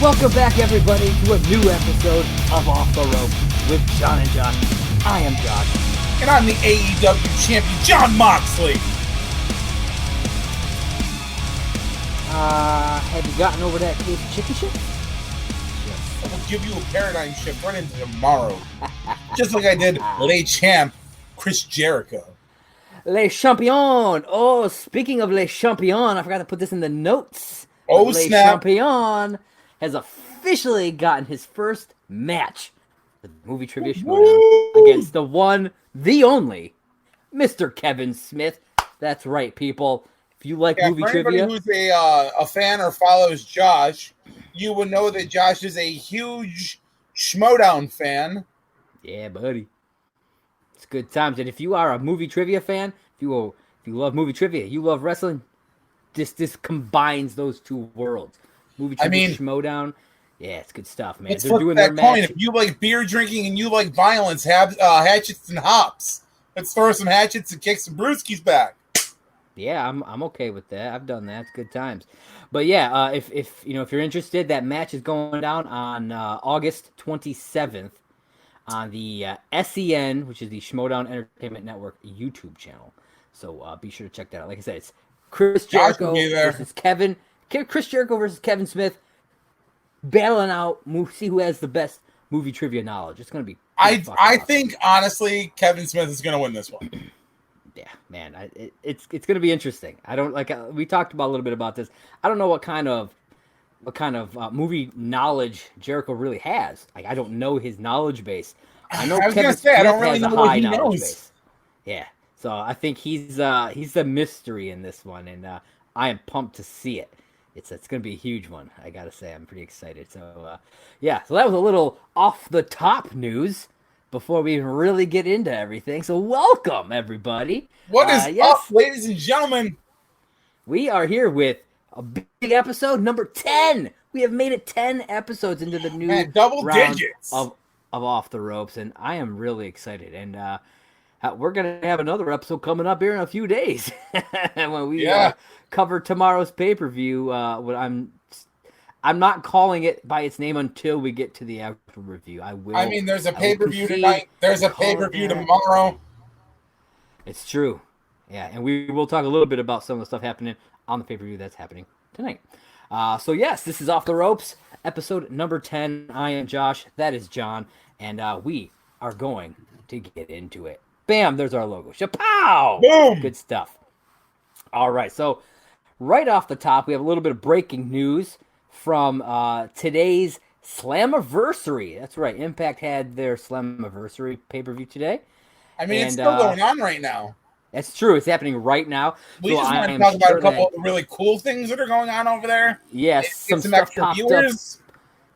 Welcome back, everybody, to a new episode of Off the Rope with John and Josh. I am Josh. And I'm the AEW champion, John Moxley. Have you gotten over that case of chicken shit? I'll give you a paradigm shift right into tomorrow. Just like I did Le Champ, Chris Jericho. Le Champion! Oh, speaking of Le Champion, I forgot to put this in the notes. Oh, Le snap. Champion has officially gotten his first match. The movie trivia showdown against the one, the only, Mr. Kevin Smith. That's right, people. If you like movie for trivia, anybody who's a fan or follows Josh, you would know that Josh is a huge Schmodown fan. Yeah, buddy. It's good times. And if you are a movie trivia fan, if you love movie trivia, you love wrestling, this combines those two worlds. Movie trivia, Schmodown. Yeah, it's good stuff, man. They're doing their match. If you like beer drinking and you like violence, have hatchets and hops. Let's throw some hatchets and kick some brewskis back. Yeah, I'm okay with that. I've done that. It's good times. But yeah, if you're interested, that match is going down on August 27th on the SEN, which is the Schmodown Entertainment Network YouTube channel. So be sure to check that out. Like I said, it's Chris Jericho versus Chris Jericho versus Kevin Smith battling out. See who has the best movie trivia knowledge. It's going to be. I think honestly, Kevin Smith is going to win this one. Yeah, man, it's going to be interesting. I don't we talked about a little bit about this. I don't know what kind of movie knowledge Jericho really has. Like, I don't know his knowledge base. I know Kevin Smith I don't really has know a what high he knowledge knows. base. Yeah, so I think he's the mystery in this one, and I am pumped to see it. It's going to be a huge one. I gotta say, I'm pretty excited. So yeah, so that was a little off the top news before we even really get into everything. So welcome, everybody. What is up, ladies and gentlemen? We are here with a big episode, number 10. We have made it 10 episodes into the new double round digits of Off the Ropes, and I am really excited. And we're going to have another episode coming up here in a few days when we cover tomorrow's pay-per-view. I'm not calling it by its name until we get to the actual review. There's a pay-per-view tonight. There's a pay-per-view tomorrow. It's true. Yeah, and we will talk a little bit about some of the stuff happening on the pay-per-view that's happening tonight. So yes, this is Off the Ropes, episode number 10. I am Josh. That is John. And we are going to get into it. Bam, there's our logo. Chapow! Boom! Good stuff. All right, so right off the top, we have a little bit of breaking news from today's Slammiversary. That's right. Impact had their Slammiversary pay-per-view today. It's still going on right now. That's true. It's happening right now. We just want to talk about a couple of really cool things that are going on over there. Yes, some stuff popped up.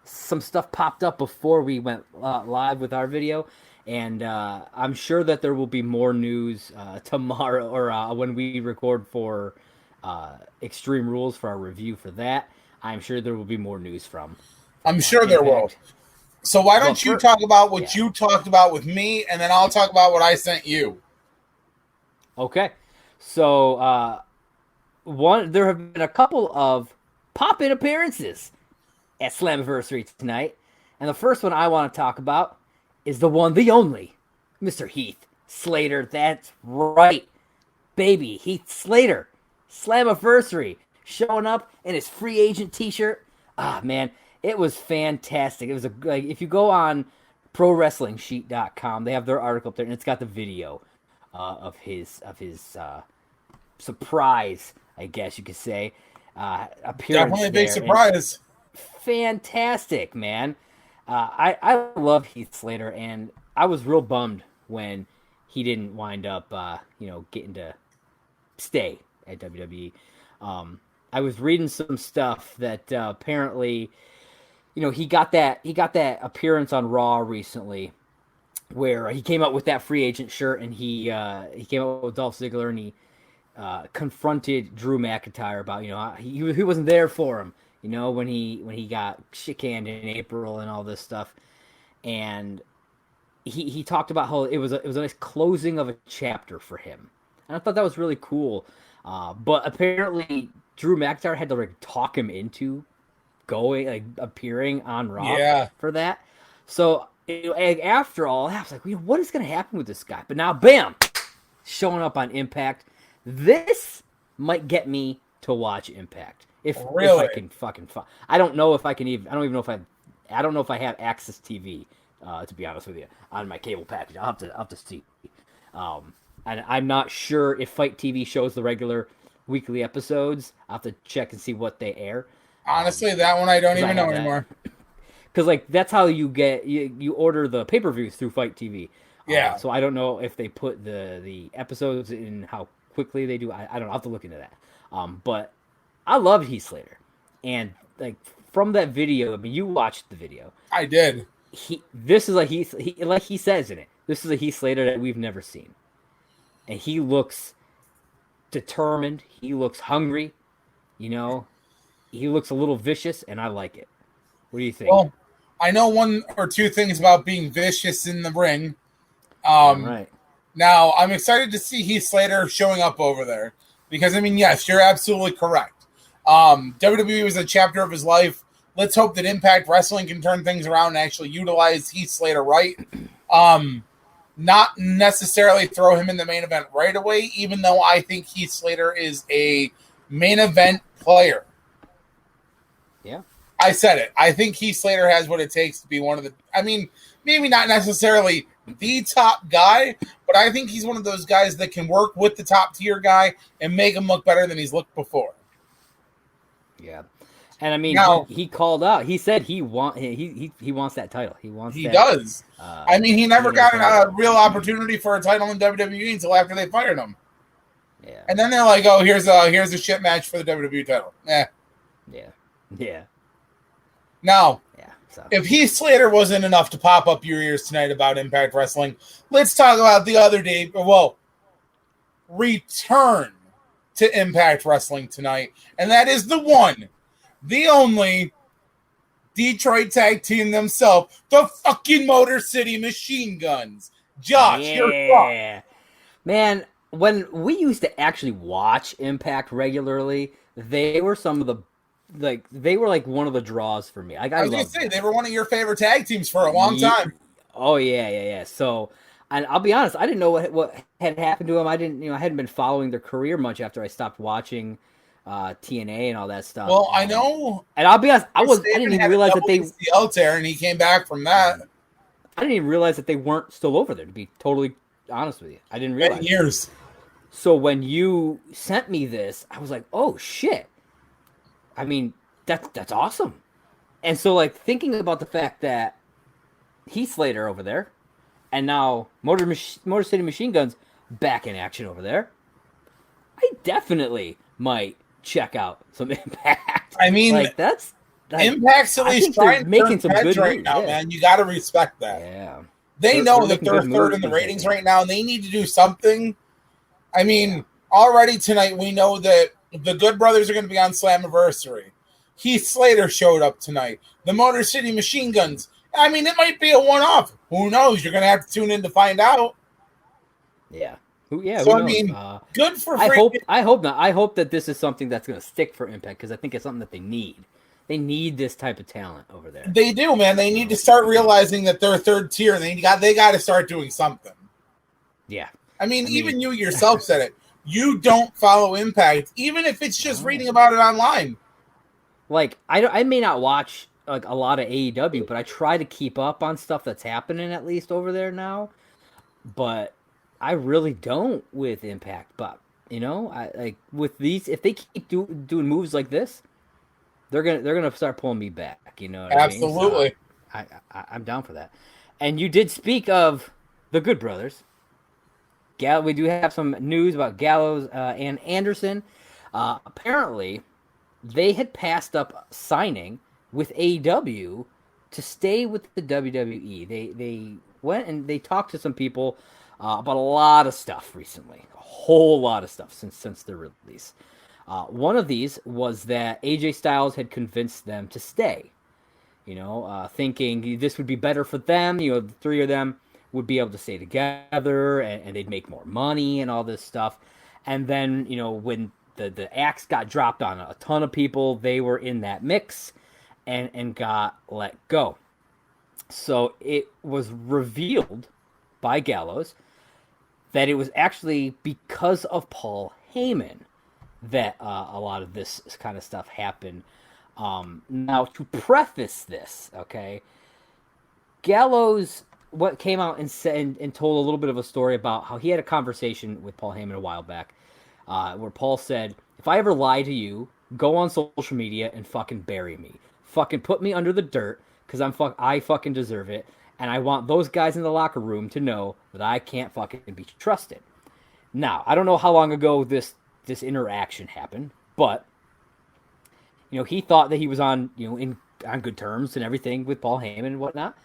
Some stuff popped up before we went live with our video, and I'm sure that there will be more news tomorrow or when we record for Extreme Rules for our review for that. I'm sure there will be more news from. I'm sure there will. So why don't you talk about what you talked about with me, and then I'll talk about what I sent you. Okay. So there have been a couple of pop-in appearances at Slammiversary tonight, and the first one I want to talk about is the one, the only, Mr. Heath Slater. That's right, baby, Heath Slater, Slammiversary, showing up in his free agent T-shirt. Ah, man, it was fantastic. It was if you go on ProWrestlingSheet.com, they have their article up there, and it's got the video of his surprise, I guess you could say, appearance. Definitely a big surprise. Fantastic, man. I love Heath Slater, and I was real bummed when he didn't wind up, getting to stay at WWE. I was reading some stuff that apparently, he got that appearance on Raw recently, where he came out with that free agent shirt, and he came out with Dolph Ziggler, and he confronted Drew McIntyre about he wasn't there for him, when he got shit canned in April and all this stuff, and he talked about how it was a nice closing of a chapter for him, and I thought that was really cool. But apparently Drew McIntyre had to talk him into appearing on Raw Yeah. for that. So after all, I was like, what is going to happen with this guy? But now, bam, showing up on Impact. This might get me to watch Impact if I can fucking find. I don't know if I can even. I don't even know if I don't know if I have Access TV. To be honest with you, on my cable package, I'll have to see. And I'm not sure if Fight TV shows the regular weekly episodes. I'll have to check and see what they air. Honestly, that one I don't even know anymore. Because that's how you order the pay-per-views through Fight TV. Yeah. So I don't know if they put the episodes in how quickly they do. I don't know. I'll have to look into that. But I loved Heath Slater, and from that video. I mean, you watched the video. I did. This is like he says in it. This is a Heath Slater that we've never seen, and he looks determined. He looks hungry. He looks a little vicious, and I like it. What do you think? Well, I know one or two things about being vicious in the ring. Right. Now, I'm excited to see Heath Slater showing up over there because, I mean, yes, you're absolutely correct. WWE was a chapter of his life. Let's hope that Impact Wrestling can turn things around and actually utilize Heath Slater right. Not necessarily throw him in the main event right away, even though I think Heath Slater is a main event player. Yeah. I said it. I think Heath Slater has what it takes to be one of the... I mean, maybe not necessarily the top guy, but I think he's one of those guys that can work with the top tier guy and make him look better than he's looked before. Yeah. And I mean, now, he called out. He said he wants that title. He does. I mean, he never got a real opportunity for a title in WWE until after they fired him. Yeah. And then they're like, "Oh, here's a shit match for the WWE title." Yeah. Now, so. If Heath Slater wasn't enough to pop up your ears tonight about Impact Wrestling, let's talk about the other day. Well, return to Impact Wrestling tonight, and that is the one, the only Detroit tag team themselves, the fucking Motor City Machine Guns. Josh, you're up. Man, when we used to actually watch Impact regularly, they were some of the they were like one of the draws for me. I was gonna say they were one of your favorite tag teams for a long time. Oh yeah. So, and I'll be honest, I didn't know what had happened to them. I hadn't been following their career much after I stopped watching TNA and all that stuff. Well, I know, and I'll be honest, I didn't even realize that they tear, and he came back from that. I didn't even realize that they weren't still over there. To be totally honest with you, I didn't realize. 10 years. So when you sent me this, I was like, oh shit. I mean, that's awesome. And so, thinking about the fact that Heath Slater over there, and now Motor City Machine Guns back in action over there, I definitely might check out some Impact. I mean, that's Impact's at least trying to making some good right now, man. You got to respect that. Yeah, they know that they're third in the ratings right now, and they need to do something. I mean, already tonight we know that the Good Brothers are going to be on Slammiversary. Heath Slater showed up tonight. The Motor City Machine Guns. I mean, it might be a one-off. Who knows? You're going to have to tune in to find out. Yeah. So, I mean, good for I hope not. I hope that this is something that's going to stick for Impact because I think it's something that they need. They need this type of talent over there. They do, man. They need to start realizing that they're third tier. And they got to start doing something. Yeah. I mean, even you yourself said it. You don't follow Impact, even if it's just reading about it online. I may not watch a lot of AEW, but I try to keep up on stuff that's happening at least over there now. But I really don't with Impact. But I with these, if they keep doing moves like this, they're gonna start pulling me back. You know what Absolutely. I mean? So I'm down for that. And you did speak of the Good Brothers. We do have some news about Gallows and Anderson. Apparently, they had passed up signing with AEW to stay with the WWE. They went and they talked to some people about a lot of stuff recently, a whole lot of stuff since their release. One of these was that AJ Styles had convinced them to stay. Thinking this would be better for them. The three of them would be able to stay together and they'd make more money and all this stuff. And then, when the axe got dropped on a ton of people, they were in that mix and got let go. So it was revealed by Gallows that it was actually because of Paul Heyman that a lot of this kind of stuff happened. Now, to preface this, okay, Gallows what came out and said and told a little bit of a story about how he had a conversation with Paul Heyman a while back, where Paul said, "If I ever lie to you, go on social media and fucking bury me. Fucking put me under the dirt, because I fucking deserve it. And I want those guys in the locker room to know that I can't fucking be trusted." Now, I don't know how long ago this interaction happened, but he thought that he was on on good terms and everything with Paul Heyman and whatnot.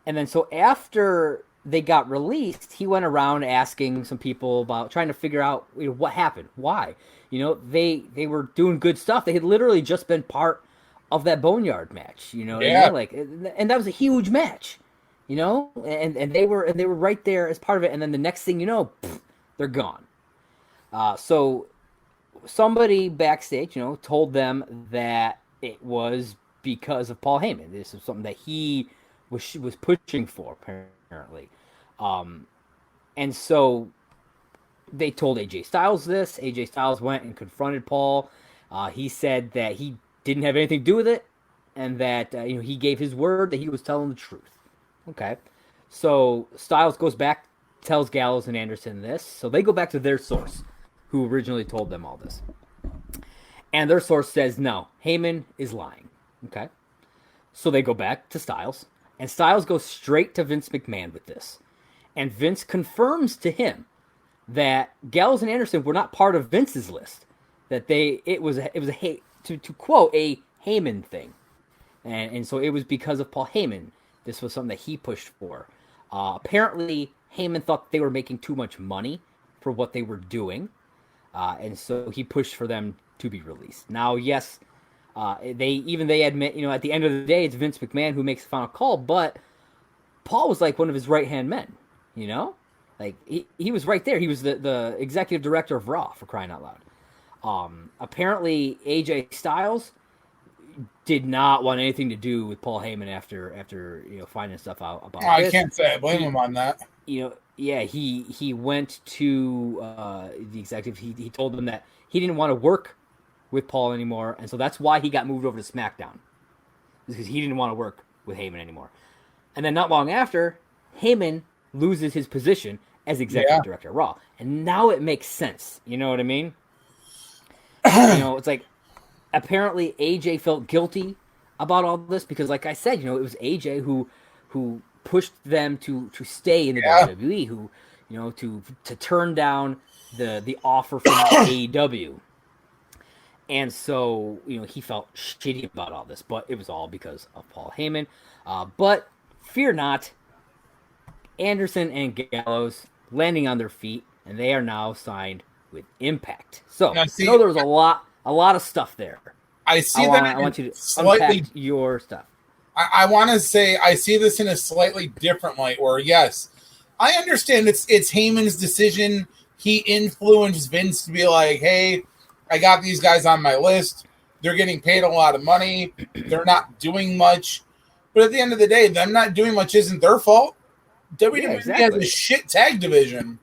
And then so after they got released, he went around asking some people about trying to figure out what happened, why. They were doing good stuff. They had literally just been part of that Boneyard match, and that was a huge match, and they were right there as part of it. And then the next thing you know, they're gone. So somebody backstage, told them that it was because of Paul Heyman. This is something that he was pushing for, apparently. And so they told AJ Styles this. AJ Styles went and confronted Paul. He said that he didn't have anything to do with it, and that he gave his word that he was telling the truth. Okay, so Styles goes back, tells Gallows and Anderson this. So they go back to their source, who originally told them all this, and their source says no, Heyman is lying. Okay, so they go back to Styles. And Styles goes straight to Vince McMahon with this. And Vince confirms to him that Gallows and Anderson were not part of Vince's list. That it was to quote, a Heyman thing. And so it was because of Paul Heyman. This was something that he pushed for. Apparently, Heyman thought they were making too much money for what they were doing. And so he pushed for them to be released. Now, yes, they admit, at the end of the day, it's Vince McMahon who makes the final call, but Paul was like one of his right-hand men, Like, he was right there. He was the executive director of Raw, for crying out loud. Apparently, AJ Styles did not want anything to do with Paul Heyman after finding stuff out about this. I can't say I blame him on that. He went to the executive. He told them that he didn't want to work with Paul anymore, and so that's why he got moved over to SmackDown, because he didn't want to work with Heyman anymore. And then not long after, Heyman loses his position as executive director of Raw, and now it makes sense. You know what I mean? It's like apparently AJ felt guilty about all this because, like I said, it was AJ who pushed them to stay in the WWE, who to turn down the offer from AEW. And so, he felt shitty about all this, but it was all because of Paul Heyman. But fear not, Anderson and Gallows landing on their feet, and they are now signed with Impact. So, I know there was a lot of stuff there. I want you to unpack your stuff. I want to say I see this in a slightly different light, where, yes, I understand it's Heyman's decision. He influenced Vince to be like, hey, I got these guys on my list. They're getting paid a lot of money. They're not doing much. But at the end of the day, them not doing much isn't their fault. WWE has a shit tag division.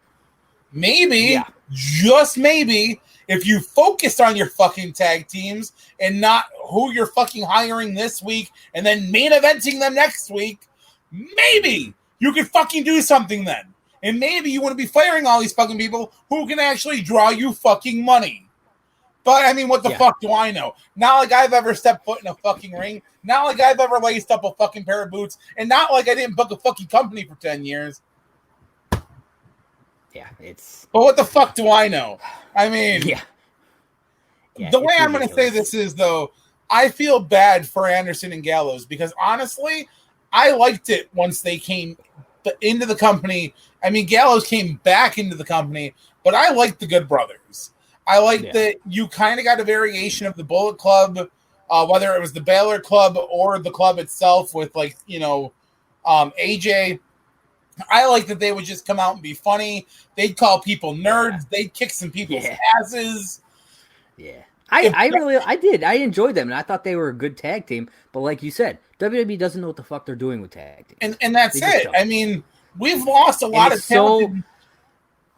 Maybe, just maybe, if you focused on your fucking tag teams and not who you're fucking hiring this week and then main eventing them next week, maybe you could fucking do something then. And maybe you wouldn't be firing all these fucking people who can actually draw you fucking money. But, I mean, what the fuck do I know? Not like I've ever stepped foot in a fucking ring. Not like I've ever laced up a fucking pair of boots. And not like I didn't book a fucking company for 10 years. Yeah, it's... But what the fuck do I know? I mean... the way I'm going to say this is, though, I feel bad for Anderson and Gallows because, honestly, I liked it once they came into the company. I mean, Gallows came back into the company, but I liked the Good Brothers. I like that you kind of got a variation of the Bullet Club, whether it was the Balor Club or the club itself with, like, AJ. I like that they would just come out and be funny. They'd call people nerds. They'd kick some people's asses. Yeah. I enjoyed them, and I thought they were a good tag team. But like you said, WWE doesn't know what the fuck they're doing with tag teams. And that's it. I mean, we've lost a lot of talent.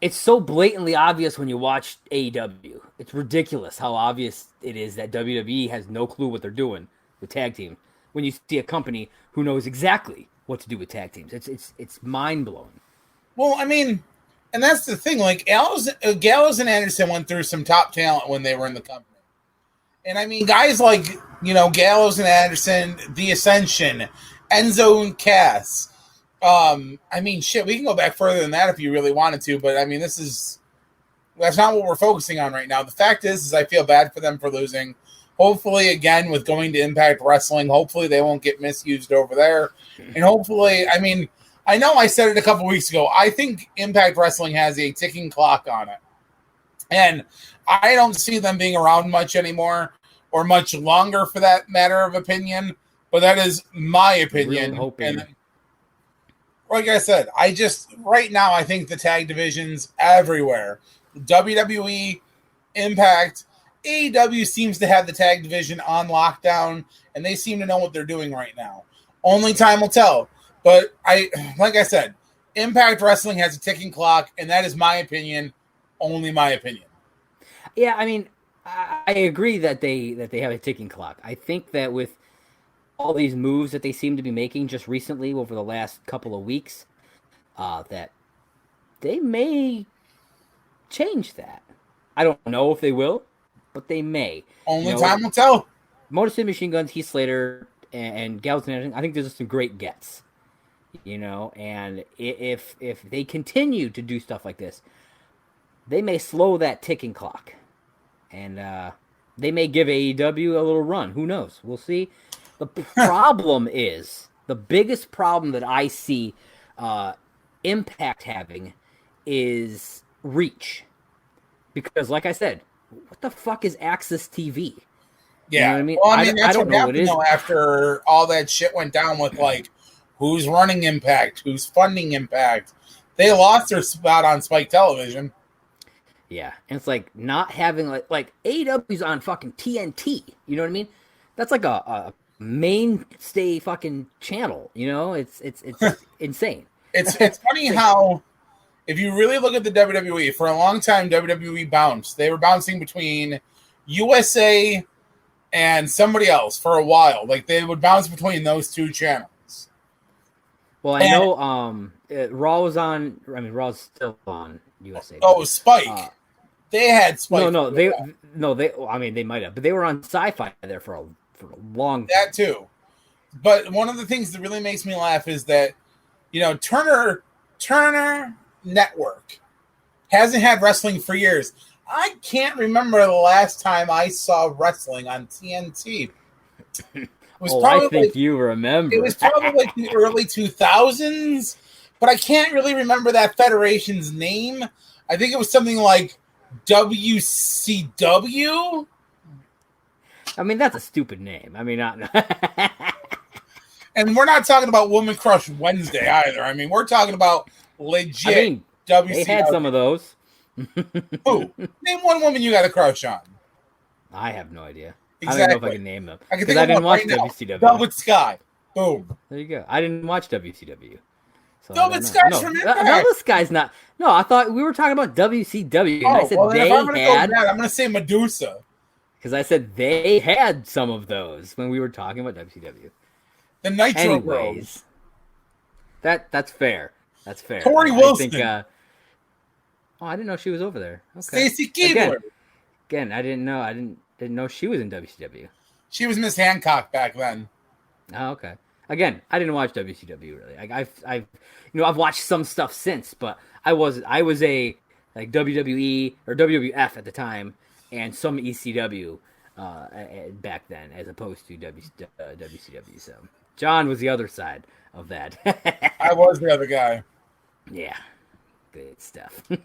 It's so blatantly obvious when you watch AEW. It's ridiculous how obvious it is that WWE has no clue what they're doing with tag teams. When you see a company who knows exactly what to do with tag teams, it's mind blowing. Well, I mean, and that's the thing. Like Gallows and Anderson went through some top talent when they were in the company, and I mean, guys like Gallows and Anderson, The Ascension, Enzo and Cass. I mean, shit, we can go back further than that if you really wanted to, but I mean, that's not what we're focusing on right now. The fact is I feel bad for them for losing. Hopefully, again, with going to Impact Wrestling, hopefully they won't get misused over there. And hopefully, I mean, I know I said it a couple weeks ago. I think Impact Wrestling has a ticking clock on it. And I don't see them being around much anymore or much longer for that matter of opinion. But that is my opinion. Really hoping. And like I said, right now, I think the tag divisions everywhere. WWE, Impact, AEW seems to have the tag division on lockdown, and they seem to know what they're doing right now. Only time will tell. But like I said, Impact Wrestling has a ticking clock, and that is my opinion, only my opinion. Yeah, I mean, I agree that they have a ticking clock. I think that with all these moves that they seem to be making just recently over the last couple of weeks, that they may change that. I don't know if they will, but they may. Only time will tell. Motor City Machine Guns, Heath Slater, and Gallows and Anderson, I think those are some great gets. And if they continue to do stuff like this, they may slow that ticking clock. And they may give AEW a little run. Who knows? We'll see. The problem is, the biggest problem that I see Impact having is reach. Because, like I said, what the fuck is Access TV? Yeah. You know what I mean? Well, I mean, that's I don't what know happened, though, after all that shit went down with, like, who's running Impact, who's funding Impact. They lost their spot on Spike Television. Yeah, and it's like not having like AEW's on fucking TNT. You know what I mean? That's like a mainstay fucking channel. It's insane. It's funny how if you really look at the WWE, for a long time WWE bounced. They were bouncing between USA and somebody else for a while. Like they would bounce between those two channels. Well, I know Raw was on. I mean, Raw's still on USA. Oh, Spike. They had Spike. They. I mean, they might have, but they were on Sci-Fi there for a long time. That too. But one of the things that really makes me laugh is that, Turner Network hasn't had wrestling for years. I can't remember the last time I saw wrestling on TNT. I think you remember. It was probably like the early 2000s, but I can't really remember that federation's name. I think it was something like WCW. I mean, that's a stupid name. I mean, not. And we're not talking about Woman Crush Wednesday either. I mean, we're talking about legit WCW. They had some of those. Who? Name one woman you got a crush on. I have no idea. Exactly. I don't know if I can name them. I didn't watch WCW. Velvet Sky. Boom. There you go. I didn't watch WCW. So Velvet Sky's from Impact. Velvet Sky's not. No, I thought we were talking about WCW. And I said well, they if I'm gonna had. Go bad, I'm going to say Medusa. Because I said they had some of those when we were talking about WCW. The Nitro Anyways, that's fair. That's fair. Tori Wilson. I didn't know she was over there. Okay. Stacy Keibler. Again, I didn't know. I didn't know she was in WCW. She was Miss Hancock back then. Oh, okay. Again, I didn't watch WCW really. Like I've watched some stuff since, but I was a like WWE or WWF at the time, and some ECW back then, as opposed to WCW. So John was the other side of that. I was the other guy. Yeah, good stuff. So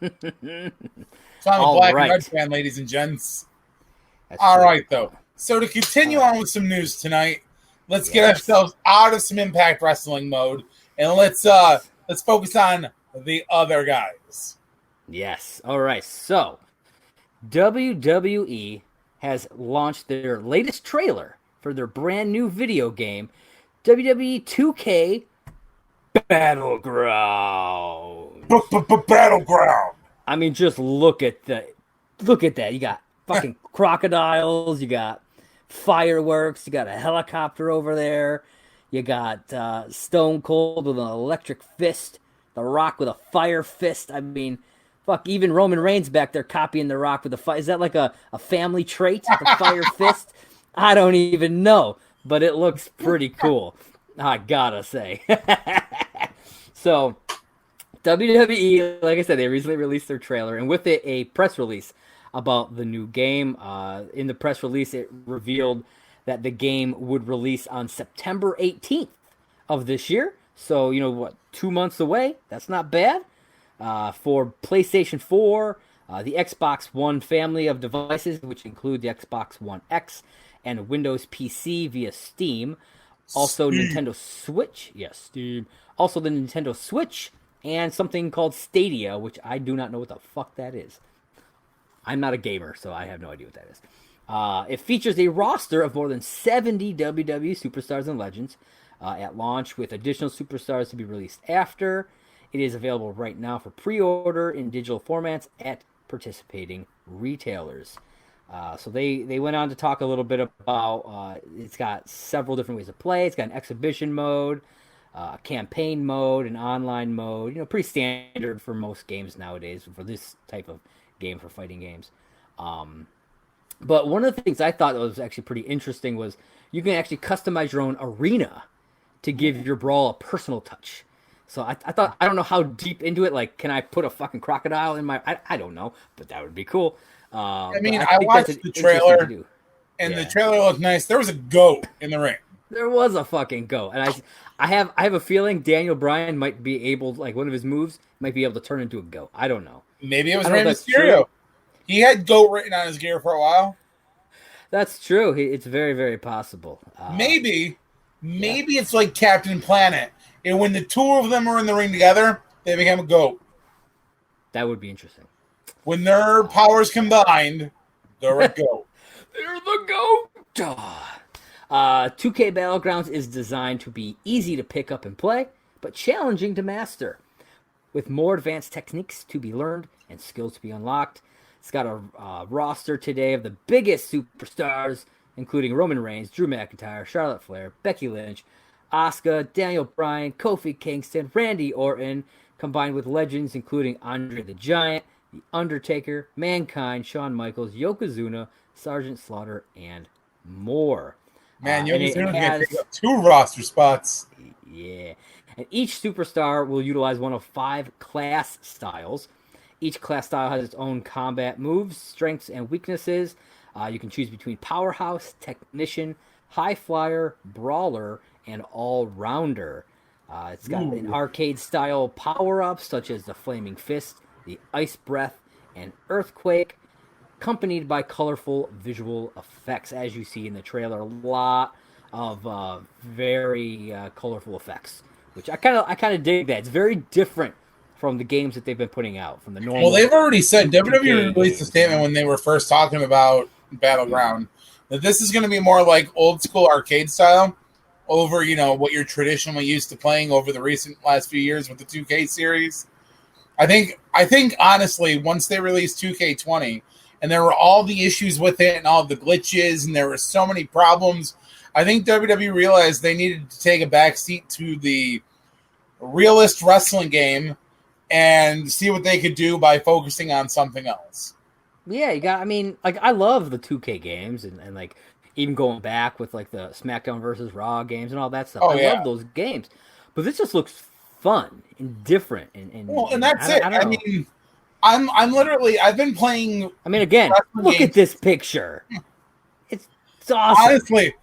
I'm a black and red fan, ladies and gents. All right, though. So to continue on with some news tonight, let's get ourselves out of some Impact Wrestling mode, and let's focus on the other guys. Yes. All right. So WWE has launched their latest trailer for their brand new video game, WWE 2K Battlegrounds. Battleground. I mean, just look at that. You got fucking crocodiles. You got fireworks. You got a helicopter over there. You got Stone Cold with an electric fist. The Rock with a fire fist. I mean, fuck, even Roman Reigns back there copying The Rock with a fire. Is that like a family trait, the fire fist? I don't even know, but it looks pretty cool, I gotta say. So, WWE, like I said, they recently released their trailer, and with it, a press release about the new game. In the press release, it revealed that the game would release on September 18th of this year. So, 2 months away. That's not bad. For PlayStation 4, the Xbox One family of devices, which include the Xbox One X and Windows PC via Steam. Also, Nintendo Switch. Yes, Steam. Also, the Nintendo Switch and something called Stadia, which I do not know what the fuck that is. I'm not a gamer, so I have no idea what that is. It features a roster of more than 70 WWE superstars and legends at launch, with additional superstars to be released after. It is available right now for pre-order in digital formats at participating retailers. So they went on to talk a little bit about it's got several different ways to play. It's got an exhibition mode, a campaign mode, an online mode. Pretty standard for most games nowadays for this type of game, for fighting games. But one of the things I thought was actually pretty interesting was you can actually customize your own arena to give your brawl a personal touch. So I thought, I don't know how deep into it, like, can I put a fucking crocodile in my, I don't know, but that would be cool. I watched the trailer, and the trailer looked nice. There was a goat in the ring. There was a fucking goat. And I have a feeling Daniel Bryan might be able, like, one of his moves might be able to turn into a goat. I don't know. Maybe it was Rey Mysterio. He had goat written on his gear for a while. That's true. It's very, very possible. Maybe it's like Captain Planet. And when the two of them are in the ring together, they become a goat. That would be interesting. When their powers combined, they're a goat. They're the goat. 2K Battlegrounds is designed to be easy to pick up and play, but challenging to master. With more advanced techniques to be learned and skills to be unlocked. It's got a roster today of the biggest superstars, including Roman Reigns, Drew McIntyre, Charlotte Flair, Becky Lynch, Asuka, Daniel Bryan, Kofi Kingston, Randy Orton, combined with legends including Andre the Giant, The Undertaker, Mankind, Shawn Michaels, Yokozuna, Sergeant Slaughter, and more. Man, Yokozuna's going to take up 2 roster spots. Yeah. And each superstar will utilize one of 5 class styles. Each class style has its own combat moves, strengths, and weaknesses. You can choose between Powerhouse, Technician, High Flyer, Brawler, and All-Rounder. It's got an arcade-style power-ups, such as the Flaming Fist, the Ice Breath, and Earthquake, accompanied by colorful visual effects, as you see in the trailer. A lot of very colorful effects, which I kind of dig that. It's very different from the games that they've been putting out, from the normal. Well, they've already said, WWE released a statement when they were first talking about Battleground, that this is going to be more like old school arcade style over, what you're traditionally used to playing over the last few years with the 2K series. I think honestly, once they released 2K20 and there were all the issues with it and all the glitches and there were so many problems, I think WWE realized they needed to take a backseat to the realist wrestling game and see what they could do by focusing on something else. Yeah, I love the 2K games and like even going back with like the SmackDown versus Raw games and all that stuff. I love those games, but this just looks fun and different. And that's it. I mean, I'm literally, I've been playing. I mean, again, look at this picture. It's awesome. Honestly,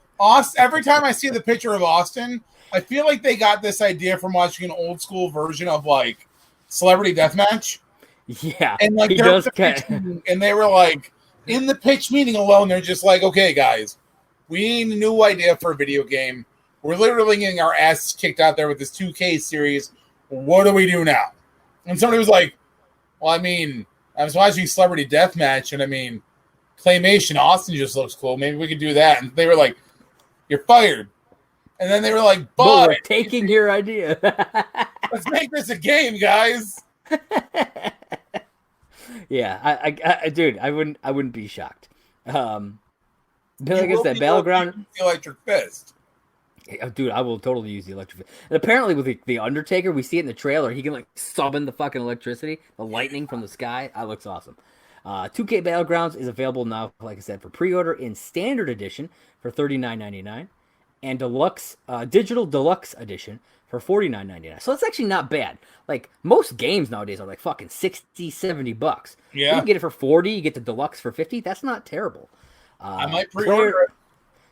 every time I see the picture of Austin, I feel like they got this idea from watching an old school version of like Celebrity Deathmatch. Yeah, and like and they were like in the pitch meeting alone, they're just like, okay, guys, we need a new idea for a video game. We're literally getting our asses kicked out there with this 2K series. What do we do now? And somebody was like, well, I mean, I was watching Celebrity Deathmatch, and I mean, Claymation, Austin just looks cool. Maybe we could do that. And they were like, you're fired. And then they were like, but we're taking your idea. Let's make this a game, guys. Yeah, dude, I wouldn't be shocked. Like I said, Battleground, the electric fist. Dude, I will totally use the electric fist. And apparently, with the Undertaker, we see it in the trailer. He can like summon the fucking electricity, the lightning from the sky. That looks awesome. 2K Battlegrounds is available now, like I said, for pre-order in Standard Edition for $39.99. And Digital Deluxe Edition for $49.99. So it's actually not bad. Like, most games nowadays are like fucking $60, $70. Yeah. You can get it for $40, you get the Deluxe for $50. That's not terrible. I might pre-order it.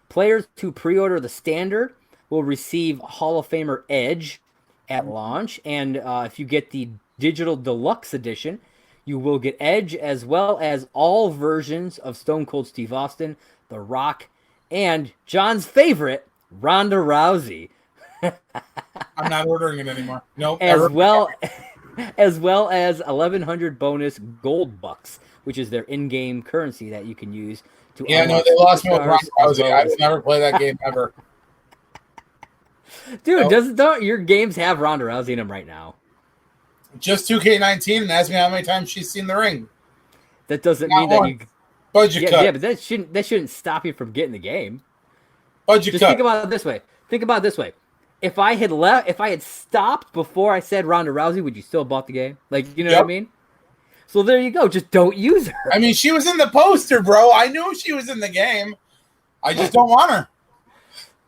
Players who pre-order the Standard will receive Hall of Famer Edge at launch. And if you get the Digital Deluxe Edition, you will get Edge as well as all versions of Stone Cold Steve Austin, The Rock, and John's favorite, Ronda Rousey. I'm not ordering it anymore. Nope. As well as 1,100 bonus gold bucks, which is their in-game currency that you can use to. Yeah, no, they lost me with Ronda Rousey. I would never play that game ever. Dude, don't your games have Ronda Rousey in them right now? Just 2K19 and ask me how many times she's seen the ring. That doesn't mean that you. Budget cut. Yeah, but that shouldn't stop you from getting the game. Budget Just cut. think about it this way. If I had stopped before I said Ronda Rousey, would you still have bought the game? Like, you know what I mean? So there you go. Just don't use her. I mean, she was in the poster, bro. I knew she was in the game. I just don't want her.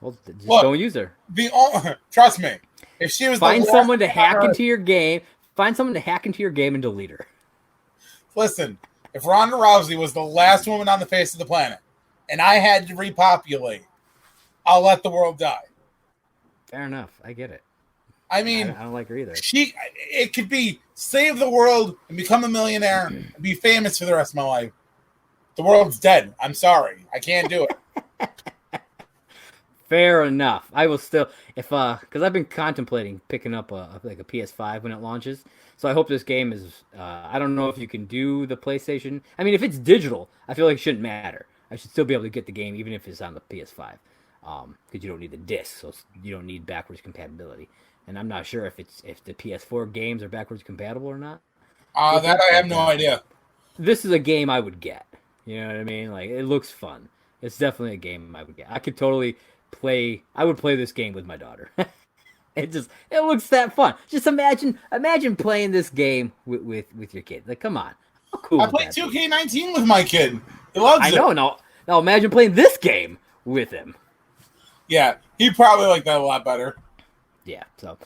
Well, just don't use her. Trust me. If she was find someone to hack into your game and delete her. Listen, if Ronda Rousey was the last woman on the face of the planet, and I had to repopulate, I'll let the world die. Fair enough. I get it. I mean, I don't like her either. It could be save the world and become a millionaire and be famous for the rest of my life. The world's dead. I'm sorry. I can't do it. Fair enough. I will still, because I've been contemplating picking up a PS5 when it launches. So I hope this game is. I don't know if you can do the PlayStation. I mean, if it's digital, I feel like it shouldn't matter. I should still be able to get the game even if it's on the PS5, because you don't need the disc, so you don't need backwards compatibility. And I'm not sure if the PS4 games are backwards compatible or not. That I have no idea. This is a game I would get. You know what I mean? Like, it looks fun. It's definitely a game I would get. I could totally play. I would play this game with my daughter. It looks that fun. Just imagine playing this game with your kid. Like, come on. How cool I played 2K19 with my kid. He loves it. I know. Now imagine playing this game with him. Yeah, he'd probably like that a lot better. Yeah, so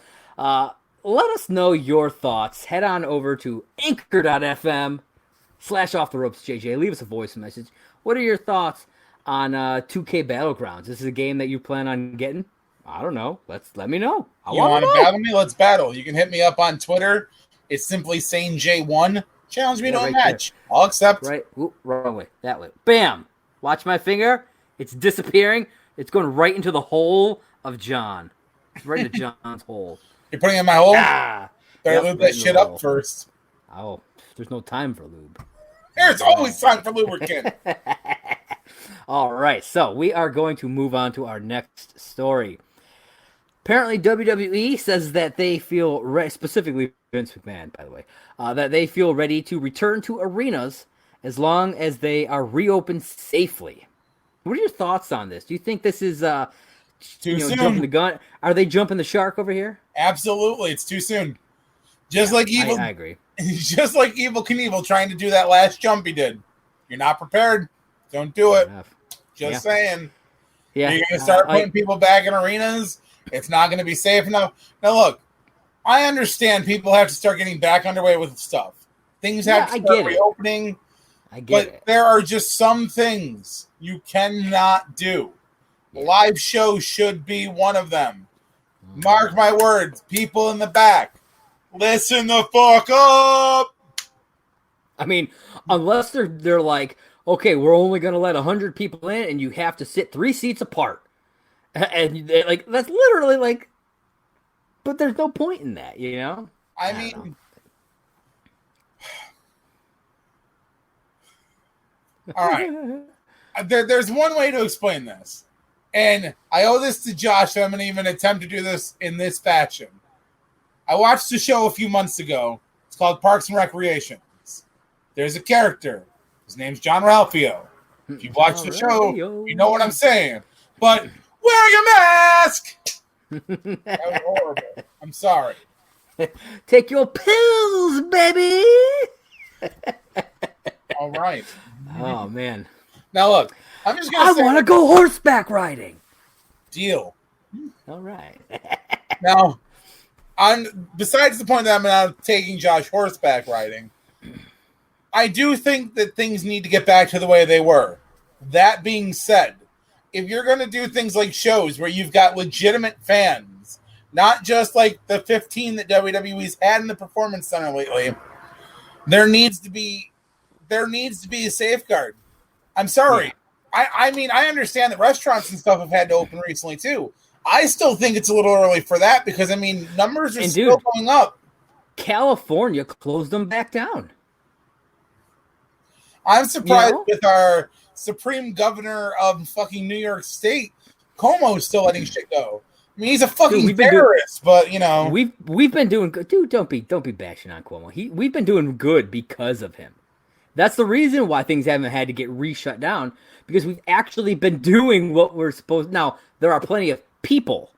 let us know your thoughts. Head on over to anchor.fm/offtheropesjj. Leave us a voice message. What are your thoughts on 2K Battlegrounds? This is a game that you plan on getting? I don't know. Let me know. You want to battle me? Let's battle. You can hit me up on Twitter. It's simply SaneJ1. Challenge me to a match. There. I'll accept. Right. Ooh, wrong way. That way. Bam. Watch my finger. It's disappearing. It's going right into the hole of John. Right into John's hole. You're putting it in my hole? Ah. Better lube that shit up first. Oh, there's no time for lube. There's always time for lubricant. All right. So we are going to move on to our next story. Apparently, WWE says that they feel, specifically Vince McMahon, by the way, that they feel ready to return to arenas as long as they are reopened safely. What are your thoughts on this? Do you think this is too soon? Jumping the gun? Are they jumping the shark over here? Absolutely, it's too soon. Just like Evil, I agree. Just like Evil Knievel trying to do that last jump he did. You're not prepared. Don't do it. Just saying. Yeah, you're going to start putting people back in arenas. It's not going to be safe enough. Now, look, I understand people have to start getting back underway with stuff. Things have to start reopening. I get it. But there are just some things you cannot do. Live show should be one of them. Mark my words, people in the back, listen the fuck up. I mean, unless they're like, okay, we're only going to let 100 people in and you have to sit 3 seats apart. And like that's literally like, but there's no point in that, you know. I mean, All right. There's one way to explain this. And I owe this to Josh. So I'm going to even attempt to do this in this fashion. I watched a show a few months ago. It's called Parks and Recreations. There's a character. His name's John Ralphio. If you've watched the show, you know what I'm saying. But wear your mask! That was horrible. I'm sorry. Take your pills, baby! All right. Oh, man. Now, look. I'm just going to say... I want to go horseback riding. Deal. All right. Now, besides the point that I'm not taking Josh horseback riding, I do think that things need to get back to the way they were. That being said, if you're going to do things like shows where you've got legitimate fans, not just like the 15 that WWE's had in the Performance Center lately, there needs to be a safeguard. I'm sorry. Yeah. I mean, I understand that restaurants and stuff have had to open recently too. I still think it's a little early for that because, I mean, numbers are still going up. California closed them back down. I'm surprised with our supreme governor of fucking New York State, Cuomo's still letting shit go. I mean, he's a fucking terrorist, but you know, we've been doing good. Dude, don't be bashing on Cuomo. We've been doing good because of him. That's the reason why things haven't had to get re-shut down, because we've actually been doing what we're supposed. Now there are plenty of people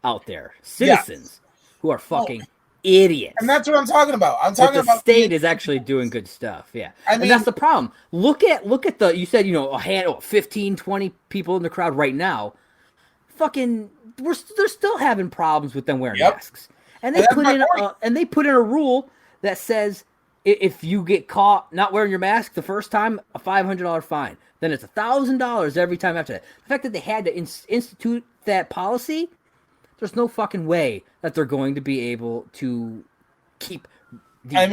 out there, citizens, who are fucking idiots. And that's what I'm talking about. I'm talking about the state is actually doing good stuff. Yeah. I mean, and that's the problem. Look at the, you said, a handful, 15, 20 people in the crowd right now. Fucking, they're still having problems with them wearing masks. And they put in a rule that says if you get caught not wearing your mask the first time, a $500 fine. Then it's $1,000 every time after that. The fact that they had to institute that policy, there's no fucking way that they're going to be able to keep the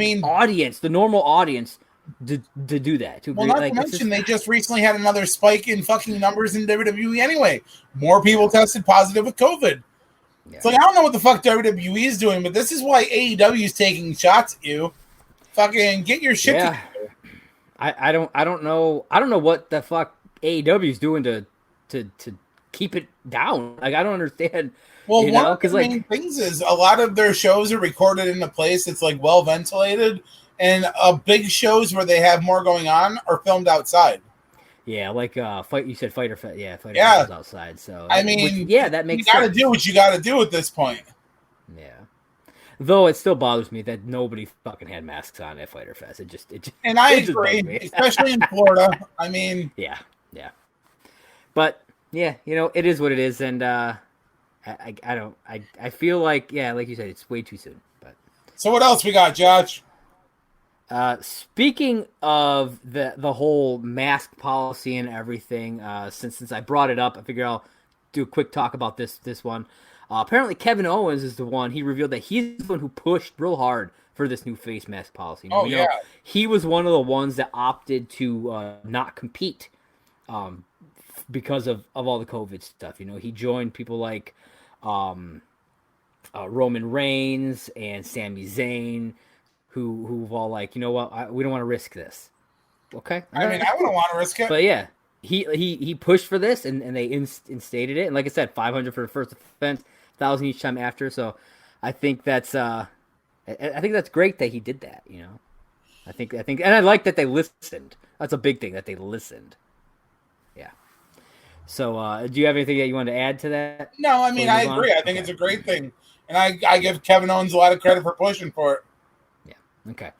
normal audience to do that. Not to mention they just recently had another spike in fucking numbers in WWE anyway. More people tested positive with COVID. Yeah. It's like, I don't know what the fuck WWE is doing, but this is why AEW is taking shots at you. Fucking get your shit together. I don't know what the fuck AEW is doing to keep it down. Like, I don't understand. Well, one of the main things is a lot of their shows are recorded in a place that's like well ventilated, and big shows where they have more going on are filmed outside. Yeah, like you said Fighter Fest. Yeah, Fighter Fest is outside. So I mean, that makes sense. You got to do what you got to do at this point. Yeah. Though it still bothers me that nobody fucking had masks on at Fighter Fest. It just and I agree, especially in Florida. I mean, yeah. But yeah, it is what it is, and I feel like like you said, it's way too soon. But so what else we got, Josh? Speaking of the whole mask policy and everything, since I brought it up, I figure I'll do a quick talk about this one. Apparently, Kevin Owens is the one. He revealed that he's the one who pushed real hard for this new face mask policy. He was one of the ones that opted to not compete because of all the COVID stuff. He joined people like Roman Reigns and Sami Zayn, who've all like, we don't want to risk this. Okay, I mean, I wouldn't want to risk it, but yeah, he pushed for this, and they instated it, and like I said, $500 for the first offense, $1,000 each time after. So I think that's great that he did that. I think, and I like that they listened. That's a big thing, that they listened. Yeah. So, do you have anything that you want to add to that? No, I mean, I agree. I think it's a great thing, and I give Kevin Owens a lot of credit for pushing for it. Yeah. Okay.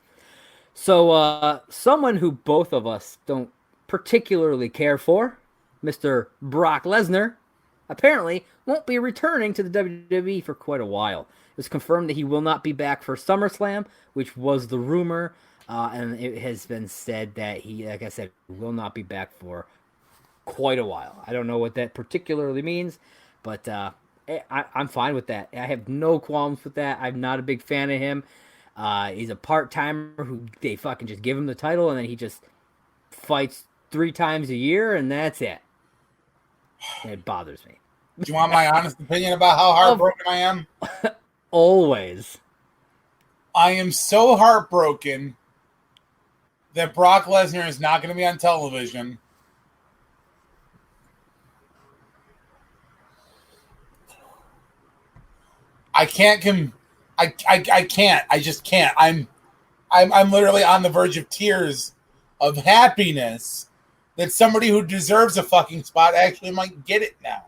So, someone who both of us don't particularly care for, Mr. Brock Lesnar, apparently won't be returning to the WWE for quite a while. It's confirmed that he will not be back for SummerSlam, which was the rumor, and it has been said that he, like I said, will not be back for quite a while. I don't know what that particularly means, but I'm fine with that. I have no qualms with that. I'm not a big fan of him. He's a part-timer who they fucking just give him the title, and then he just fights 3 times a year, and that's it. It bothers me. Do you want my honest opinion about how heartbroken I am? Always. I am so heartbroken that Brock Lesnar is not going to be on television. I can't. I can't. I just can't. I'm literally on the verge of tears of happiness that somebody who deserves a fucking spot actually might get it now.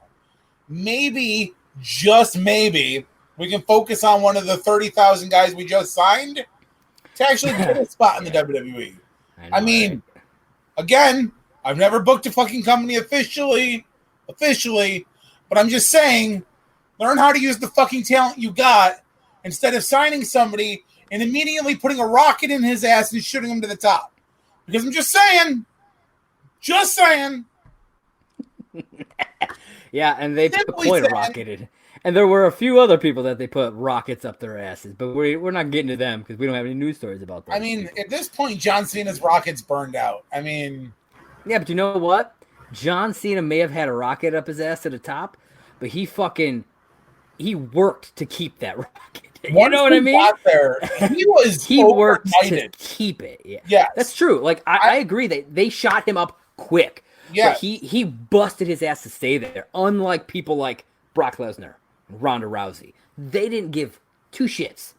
Maybe, just maybe, we can focus on one of the 30,000 guys we just signed to actually get a spot in the WWE. I mean, again, I've never booked a fucking company officially, but I'm just saying, learn how to use the fucking talent you got instead of signing somebody and immediately putting a rocket in his ass and shooting him to the top. Because I'm just saying. Yeah, and they put quite a rocket in. And there were a few other people that they put rockets up their asses, but we're not getting to them because we don't have any news stories about that. I mean, at this point, John Cena's rocket's burned out. I mean... Yeah, but you know what? John Cena may have had a rocket up his ass to the top, but he worked to keep that rocket. You know what I mean? There, he worked to keep it. Yeah, yes. That's true. Like I agree that they shot him up quick. Yeah, but he busted his ass to stay there. Unlike people like Brock Lesnar, Ronda Rousey, they didn't give two shits.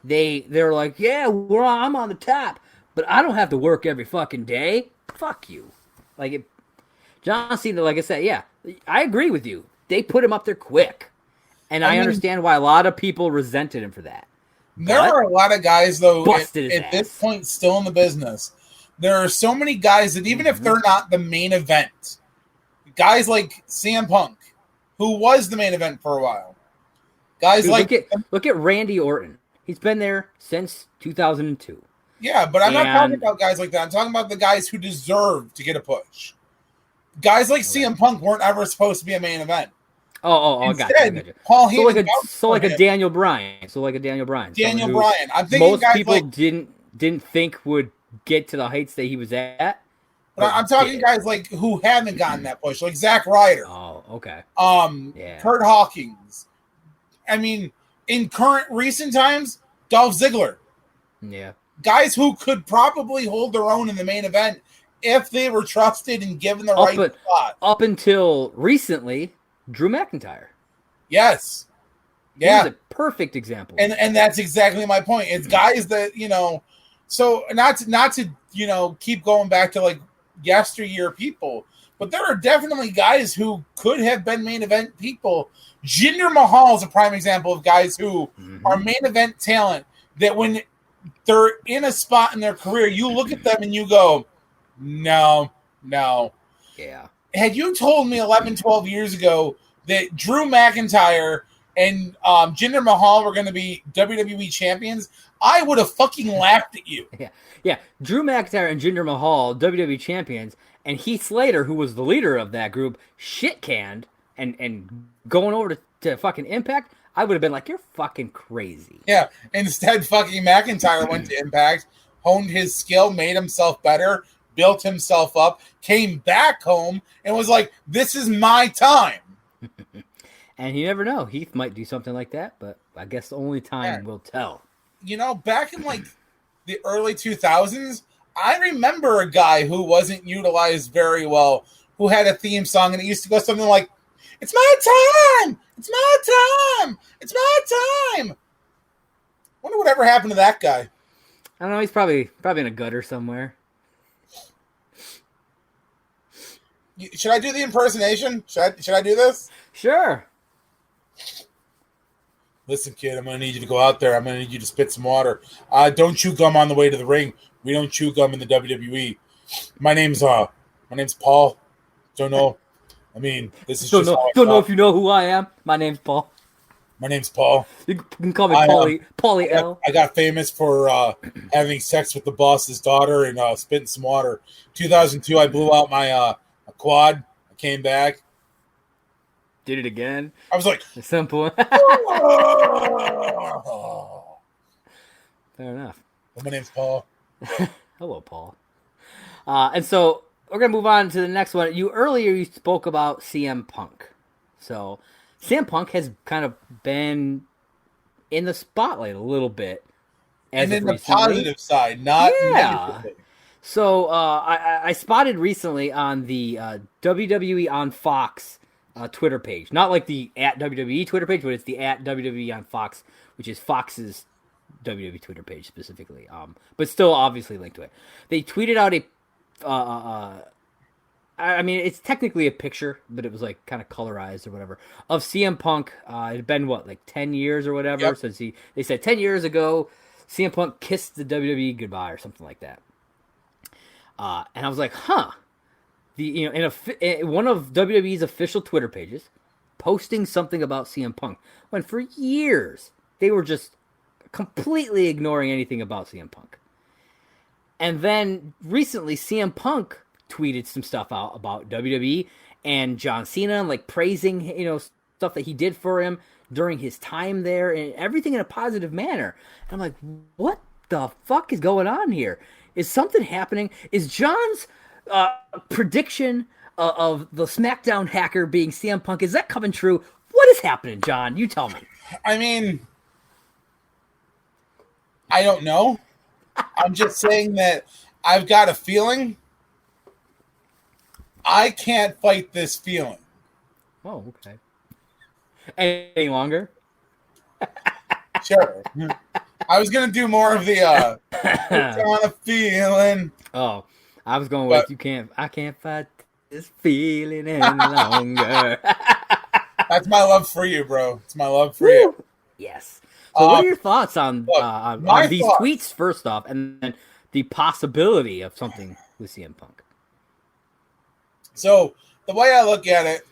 They're like, yeah, I'm on the top, but I don't have to work every fucking day. Fuck you. John Cena, like I said, yeah, I agree with you. They put him up there quick. And I understand why a lot of people resented him for that. There are a lot of guys, though, at this point still in the business. There are so many guys that even if they're not the main event, guys like CM Punk, who was the main event for a while. Guys look at Randy Orton. He's been there since 2002. Yeah, but I'm not talking about guys like that. I'm talking about the guys who deserve to get a push. Guys like CM Punk weren't ever supposed to be a main event. I got you. Paul Heyman like a Daniel Bryan. Daniel Bryan. I'm thinking most people didn't think would get to the heights that he was at. But I'm talking guys like who haven't gotten that push, like Zack Ryder. Oh, okay. Kurt Hawkins. I mean, in recent times, Dolph Ziggler. Yeah. Guys who could probably hold their own in the main event if they were trusted and given the right spot. Up until recently, Drew McIntyre. Yes. Yeah. He's a perfect example. And that's exactly my point. It's guys that, so not to keep going back to like yesteryear people, but there are definitely guys who could have been main event people. Jinder Mahal is a prime example of guys who are main event talent that when they're in a spot in their career, you look at them and you go, no. Yeah. Had you told me 11, 12 years ago that Drew McIntyre and Jinder Mahal were going to be WWE champions, I would have fucking laughed at you. Yeah. Drew McIntyre and Jinder Mahal, WWE champions, and Heath Slater, who was the leader of that group, shit-canned and going over to fucking Impact, I would have been like, you're fucking crazy. Yeah. Instead, fucking McIntyre went to Impact, honed his skill, made himself better, built himself up, came back home, and was like, this is my time. And you never know. Heath might do something like that, but I guess only time will tell. Back in like the early 2000s, I remember a guy who wasn't utilized very well, who had a theme song, and it used to go something like, it's my time! It's my time! It's my time! Wonder whatever happened to that guy. I don't know. He's probably in a gutter somewhere. Should I do the impersonation? Should I do this? Sure. Listen, kid, I'm going to need you to go out there. I'm going to need you to spit some water. Don't chew gum on the way to the ring. We don't chew gum in the WWE. My name's Paul. Don't know. I mean, this is don't know if you know who I am. My name's Paul. My name's Paul. You can call me Paulie L. I got famous for having sex with the boss's daughter and spitting some water. 2002, I blew out my quad. I came back. Did it again. I was like, at some point. Fair enough. Well, my name's Paul. Hello, Paul. And so we're gonna move on to the next one. You spoke about CM Punk. So CM Punk has kind of been in the spotlight a little bit, and in the positive side, not negatively. So I spotted recently on the WWE on Fox Twitter page, not like the at WWE Twitter page, but it's the at WWE on Fox, which is Fox's WWE Twitter page specifically. But still obviously linked to it. They tweeted out a I mean, it's technically a picture, but it was like kind of colorized or whatever of CM Punk. It had been what, like 10 years or whatever Yep. since they said 10 years ago, CM Punk kissed the WWE goodbye or something like that. And I was like, huh. In one of WWE's official Twitter pages, posting something about CM Punk when for years they were just completely ignoring anything about CM Punk. And then recently, CM Punk tweeted some stuff out about WWE and John Cena, like praising, stuff that he did for him during his time there and everything in a positive manner. And I'm like, what the fuck is going on here? Is something happening? Is John's prediction of the SmackDown hacker being CM Punk, is that coming true? What is happening, John? You tell me. I mean, I don't know. I'm just saying that I've got a feeling. I can't fight this feeling. Oh, okay. Any longer? Sure. I was going to do more of the it's on a feeling. Oh, I was going with I can't fight this feeling any longer. That's my love for you, bro. It's my love for you. Yes. So what are your thoughts on these thoughts. tweets first off, and then the possibility of something with CM Punk? So the way I look at it,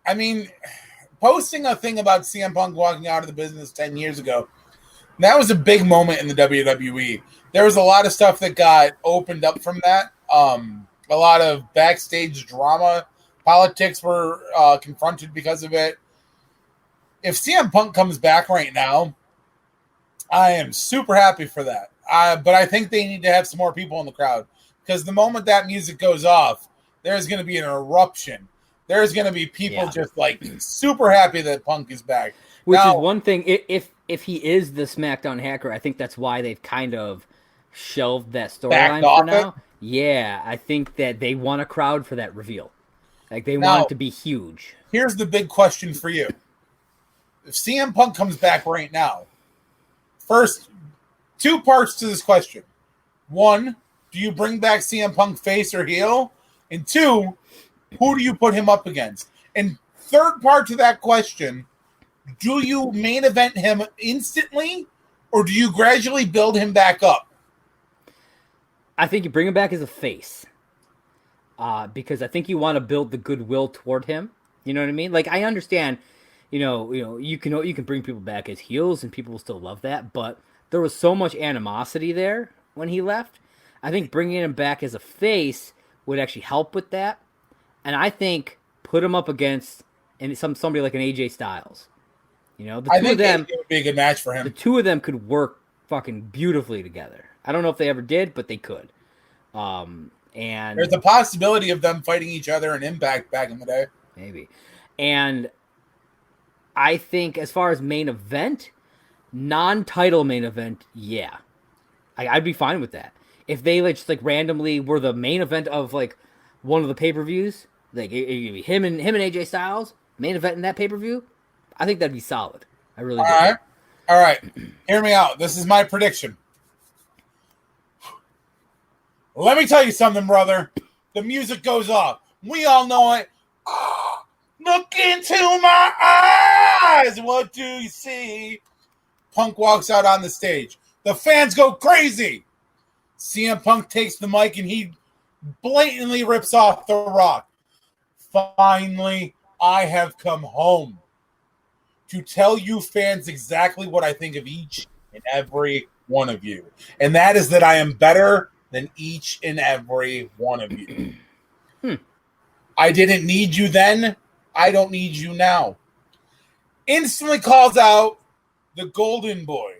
I mean, posting a thing about CM Punk walking out of the business 10 years ago, that was a big moment in the WWE. There was a lot of stuff that got opened up from that. A lot of backstage drama. Politics were confronted because of it. If CM Punk comes back right now, I am super happy for that. But I think they need to have some more people in the crowd, because the moment that music goes off, there's going to be an eruption. There's going to be people just like super happy that Punk is back. Which is one thing. If he is the SmackDown hacker, I think that's why they've kind of shelved that storyline for now. Yeah, I think that they want a crowd for that reveal. Like they want it to be huge. Here's the big question for you. If CM Punk comes back right now, first, two parts to this question. One, do you bring back CM Punk face or heel? And two, who do you put him up against? And third part to that question, do you main event him instantly, or do you gradually build him back up? I think you bring him back as a face. Because I think you want to build the goodwill toward him. You know what I mean? Like, I understand, you can bring people back as heels and people will still love that, but there was so much animosity there when he left. I think bringing him back as a face would actually help with that. And I think put him up against somebody like an AJ Styles. I think it would be a good match for him. The two of them could work fucking beautifully together. I don't know if they ever did, but they could. And there's a possibility of them fighting each other in Impact back in the day. Maybe. And I think as far as main event, non-title main event, yeah. I'd be fine with that. If they just randomly were the main event of one of the pay-per-views, like him and AJ Styles, main event in that pay-per-view, I think that'd be solid. I really do. All right. Hear me out. This is my prediction. Let me tell you something, brother. The music goes off. We all know it. Look into my eyes. What do you see? Punk walks out on the stage. The fans go crazy. CM Punk takes the mic and he blatantly rips off The Rock. Finally, I have come home to tell you fans exactly what I think of each and every one of you. And that is that I am better than each and every one of you. I didn't need you then. I don't need you now. Instantly calls out the golden boy,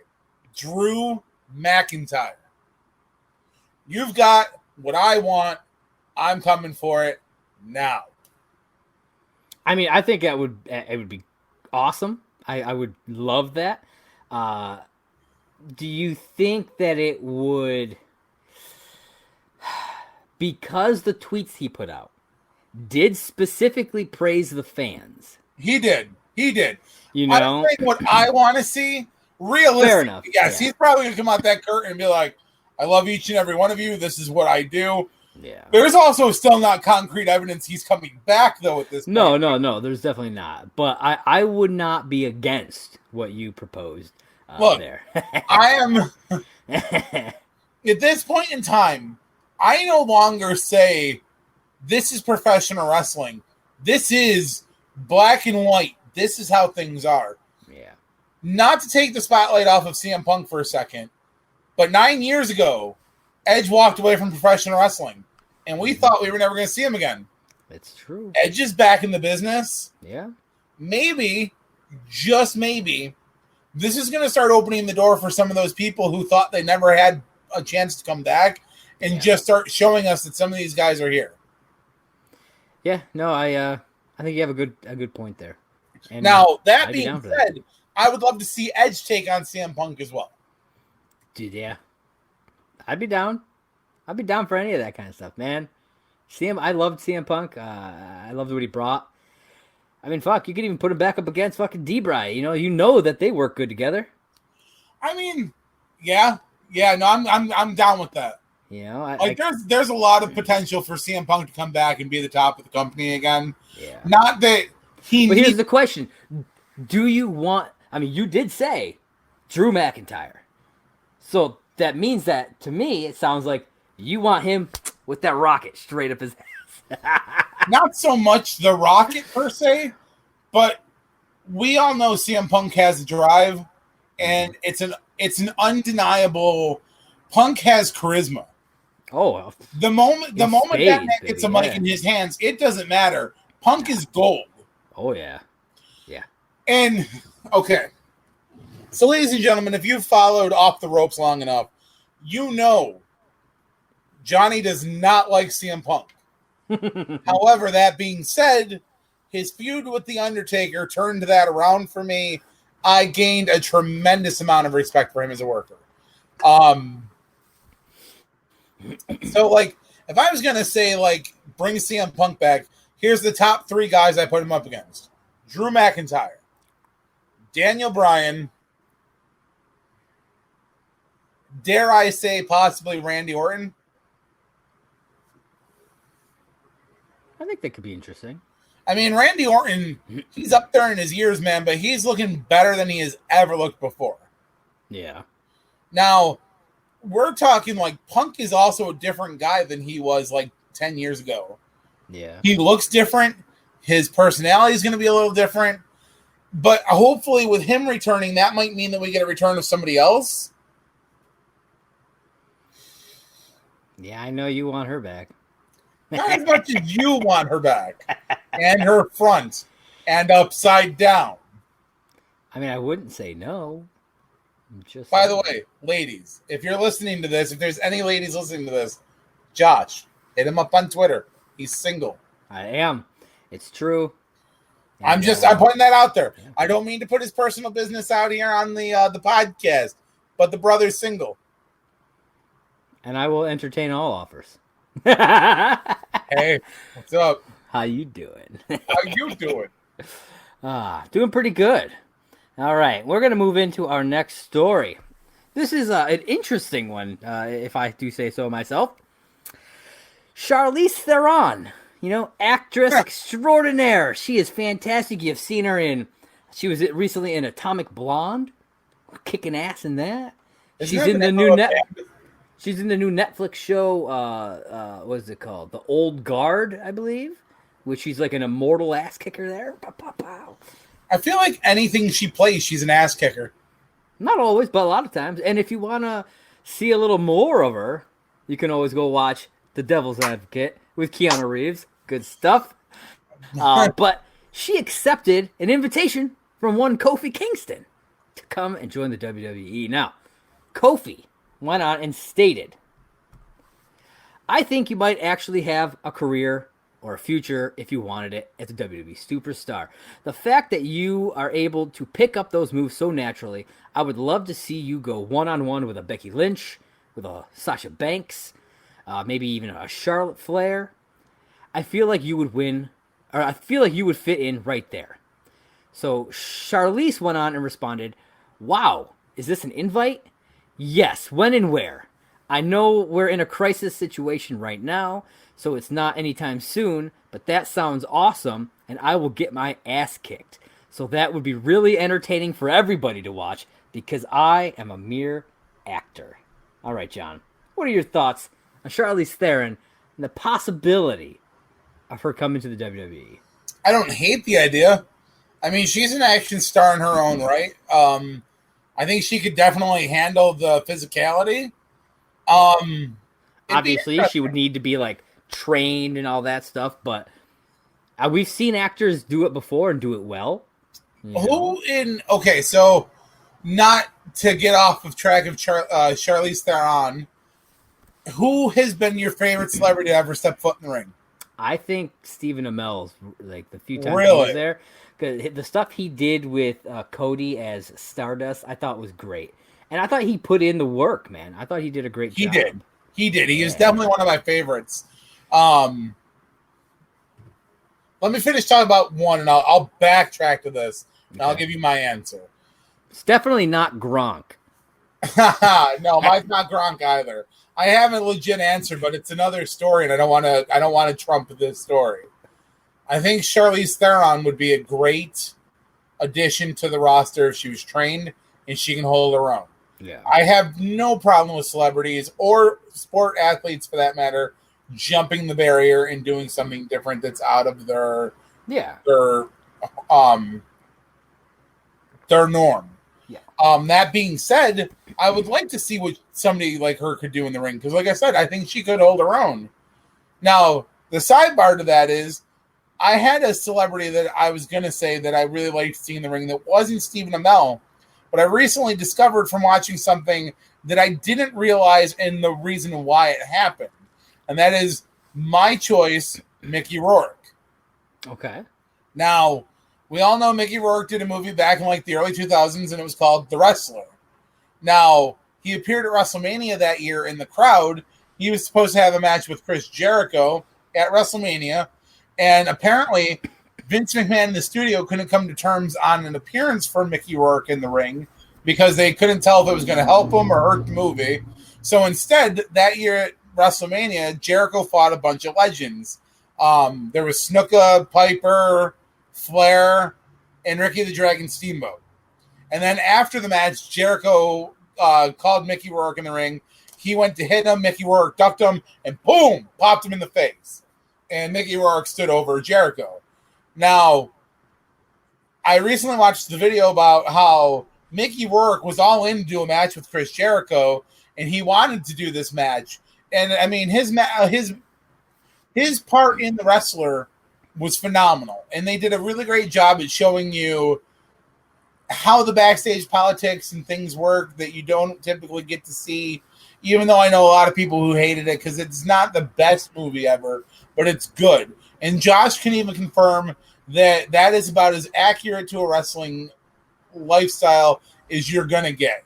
Drew McIntyre. You've got what I want. I'm coming for it now. I mean, I think it would be awesome. I would love that. Do you think that it would... because the tweets he put out did specifically praise the fans. He did. You know, I'm saying what I want to see. Realistically, fair enough. Yes, he's probably going to come out that curtain and be like, I love each and every one of you. This is what I do. Yeah. There's also still not concrete evidence he's coming back, though, at this point. No. There's definitely not. But I would not be against what you proposed there. I am... At this point in time, I no longer say, this is professional wrestling. This is black and white. This is how things are. Yeah. Not to take the spotlight off of CM Punk for a second, but 9 years ago, Edge walked away from professional wrestling, and we thought we were never going to see him again. It's true. Edge is back in the business. Yeah. Maybe, just maybe, this is going to start opening the door for some of those people who thought they never had a chance to come back and just start showing us that some of these guys are here. Yeah, no, I think you have a good point there. And now, that being said, I would love to see Edge take on CM Punk as well. Dude, yeah. I'd be down. I'd be down for any of that kind of stuff, man. I loved CM Punk. I loved what he brought. I mean, fuck, you could even put him back up against fucking D-Bry. You know that they work good together. I mean, yeah, no, I'm down with that. You know, there's a lot of potential for CM Punk to come back and be the top of the company again. Yeah. Not that he. But here's the question: do you want? I mean, you did say Drew McIntyre, so that means that to me it sounds like you want him with that rocket straight up his ass. Not so much the rocket per se, but we all know CM Punk has a drive, and it's an undeniable. Punk has charisma. Oh, the moment that man gets a mic in his hands, it doesn't matter. Punk is gold. Oh yeah. And okay, so ladies and gentlemen, if you've followed Off the Ropes long enough, you know Johnny does not like CM Punk. However, that being said, his feud with The Undertaker turned that around for me. I gained a tremendous amount of respect for him as a worker. So, like, if I was going to say, like, bring CM Punk back, here's the top 3 guys I put him up against. Drew McIntyre, Daniel Bryan, dare I say possibly Randy Orton. I think that could be interesting. I mean, Randy Orton, he's up there in his years, man, but he's looking better than he has ever looked before. Yeah. Now, we're talking like Punk is also a different guy than he was like 10 years ago. Yeah. He looks different. His personality is going to be a little different. But hopefully with him returning, that might mean that we get a return of somebody else. Yeah, I know you want her back. Not as much as you want her back. And her front. And upside down. I mean, I wouldn't say no. By the way, ladies, if you're listening to this, if there's any ladies listening to this, Josh, hit him up on Twitter. He's single. I am. It's true. I'm putting that out there. Yeah. I don't mean to put his personal business out here on the podcast, but the brother's single. And I will entertain all offers. Hey, what's up? How you doing? Doing pretty good. All right, we're going to move into our next story. This is an interesting one, if I do say so myself. Charlize Theron, actress extraordinaire. She is fantastic. You've seen her she was recently in Atomic Blonde, kicking ass in that. She's in the new Netflix show, what is it called? The Old Guard, I believe, which she's like an immortal ass kicker there. Pow, pow, pow. I feel like anything she plays, she's an ass kicker. Not always, but a lot of times. And if you want to see a little more of her, you can always go watch The Devil's Advocate with Keanu Reeves. Good stuff. But she accepted an invitation from one Kofi Kingston to come and join the WWE. Now, Kofi went on and stated, I think you might actually have a career or a future if you wanted it as a WWE superstar. The fact that you are able to pick up those moves so naturally, I would love to see you go one-on-one with a Becky Lynch, with a Sasha Banks. maybe even a Charlotte Flair, I feel like you would win, or I feel like you would fit in right there. So Charlize went on and responded, "Wow, is this an invite? Yes, when and where? I know we're in a crisis situation right now, so it's not anytime soon, but that sounds awesome, and I will get my ass kicked. So that would be really entertaining for everybody to watch, because I am a mere actor." All right, John, what are your thoughts on Charlize Theron and the possibility of her coming to the WWE? I don't hate the idea. I mean, she's an action star in her own right. I think she could definitely handle the physicality. Obviously, she would need to be like trained and all that stuff, but we've seen actors do it before and do it well. Okay, so not to get off of track of Charlize Theron, who has been your favorite celebrity to ever step foot in the ring? I think Stephen Amell's, like the few times Really? he was there, because the stuff he did with Cody as Stardust, I thought was great, and I thought he put in the work, man. I thought he did a great job. He did. He is definitely one of my favorites. Let me finish talking about one, and I'll backtrack to this, and I'll give you my answer. It's definitely not Gronk. No, mine's not Gronk either. I have a legit answer, but it's another story, and I don't want to trump this story. I think Charlize Theron would be a great addition to the roster if she was trained and she can hold her own. Yeah, I have no problem with celebrities or sport athletes, for that matter, jumping the barrier and doing something different that's out of their norm. Yeah. That being said, I would like to see what somebody like her could do in the ring, because, like I said, I think she could hold her own. Now, the sidebar to that is, I had a celebrity that I was going to say that I really liked seeing in the ring that wasn't Stephen Amell, but I recently discovered from watching something that I didn't realize and the reason why it happened, and that is my choice, Mickey Rourke. Okay. Now, we all know Mickey Rourke did a movie back in like the early 2000s, and it was called The Wrestler. Now, he appeared at WrestleMania that year in the crowd. He was supposed to have a match with Chris Jericho at WrestleMania, and apparently Vince McMahon in the studio couldn't come to terms on an appearance for Mickey Rourke in the ring because they couldn't tell if it was going to help him or hurt the movie. So instead, that year at WrestleMania, Jericho fought a bunch of legends. There was Snuka, Piper, Flair, and Ricky the Dragon Steamboat. And then after the match, Jericho called Mickey Rourke in the ring. He went to hit him. Mickey Rourke ducked him, and boom, popped him in the face. And Mickey Rourke stood over Jericho. Now, I recently watched the video about how Mickey Rourke was all in to do a match with Chris Jericho, and he wanted to do this match. And I mean, his part in The Wrestler was phenomenal, and they did a really great job at showing you how the backstage politics and things work that you don't typically get to see, even though I know a lot of people who hated it because it's not the best movie ever, but it's good. And Josh can even confirm that that is about as accurate to a wrestling lifestyle as you're going to get.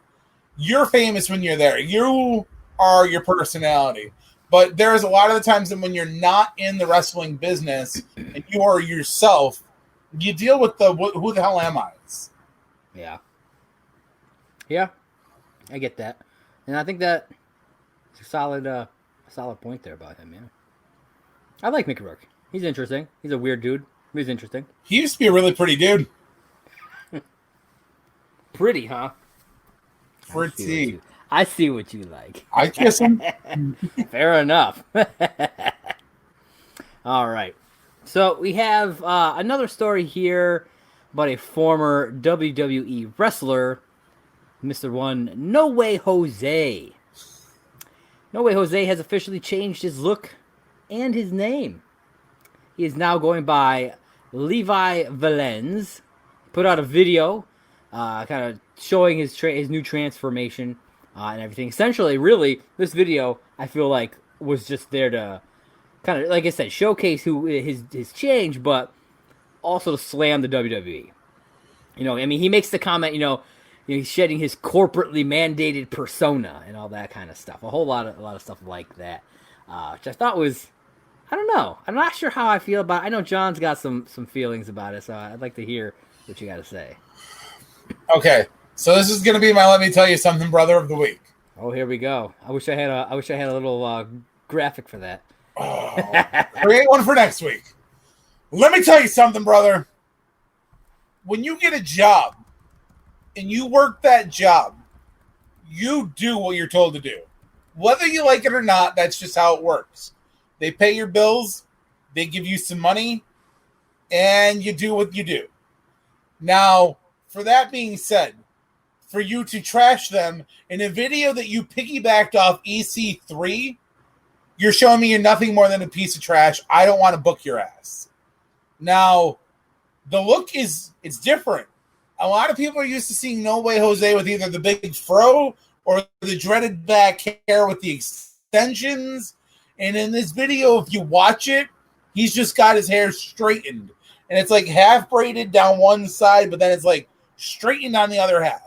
You're famous when you're there. You are your personality. But there's a lot of the times that when you're not in the wrestling business and you are yourself, you deal with the who the hell am I? Yeah. Yeah, I get that. And I think that it's a solid point there about him, yeah. I like Mickey Rourke. He's interesting. He's a weird dude. He's interesting. He used to be a really pretty dude. Pretty, huh? Pretty. I see what you like. I kiss him. Fair enough. All right. So we have another story here about a former WWE wrestler, Mr. One, No Way Jose. No Way Jose has officially changed his look and his name. He is now going by Levi Valens. Put out a video kind of showing his new transformation and everything. Essentially, really, this video, I feel like, was just there to kind of, like I said, showcase who his change, but also to slam the WWE. You know, I mean, he makes the comment, he's shedding his corporately mandated persona and all that kind of stuff. A lot of stuff like that. which I thought was, I don't know. I'm not sure how I feel about it. I know John's got some feelings about it, so I'd like to hear what you got to say. Okay, so this is going to be my "Let Me Tell You Something, Brother" of the week. Oh, here we go. I wish I had a little graphic for that. Oh, create one for next week. Let me tell you something, brother. When you get a job and you work that job, you do what you're told to do. Whether you like it or not, that's just how it works. They pay your bills, they give you some money, and you do what you do. Now, for that being said, for you to trash them in a video that you piggybacked off EC3, you're showing me you're nothing more than a piece of trash. I don't want to book your ass. Now, the look it's different. A lot of people are used to seeing No Way Jose with either the big fro or the dreaded back hair with the extensions. And in this video, if you watch it, he's just got his hair straightened. And it's like half braided down one side, but then it's like straightened on the other half.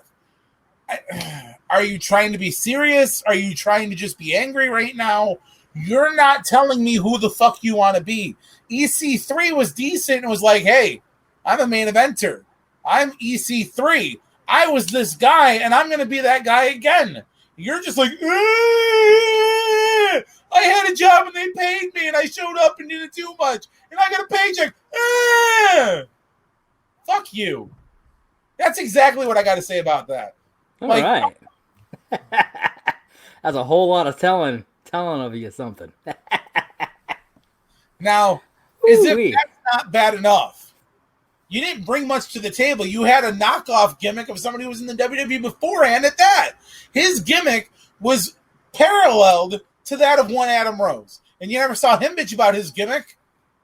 Are you trying to be serious? Are you trying to just be angry right now? You're not telling me who the fuck you want to be. EC3 was decent and was like, hey, I'm a main eventer. I'm EC3. I was this guy, and I'm going to be that guy again. You're just like, I had a job and they paid me, and I showed up and didn't do much, and I got a paycheck. Fuck you. That's exactly what I got to say about that. All right. That's a whole lot of telling of you something. Now, as if that's not bad enough, you didn't bring much to the table. You had a knockoff gimmick of somebody who was in the WWE beforehand at that. His gimmick was paralleled to that of one Adam Rose. And you never saw him bitch about his gimmick.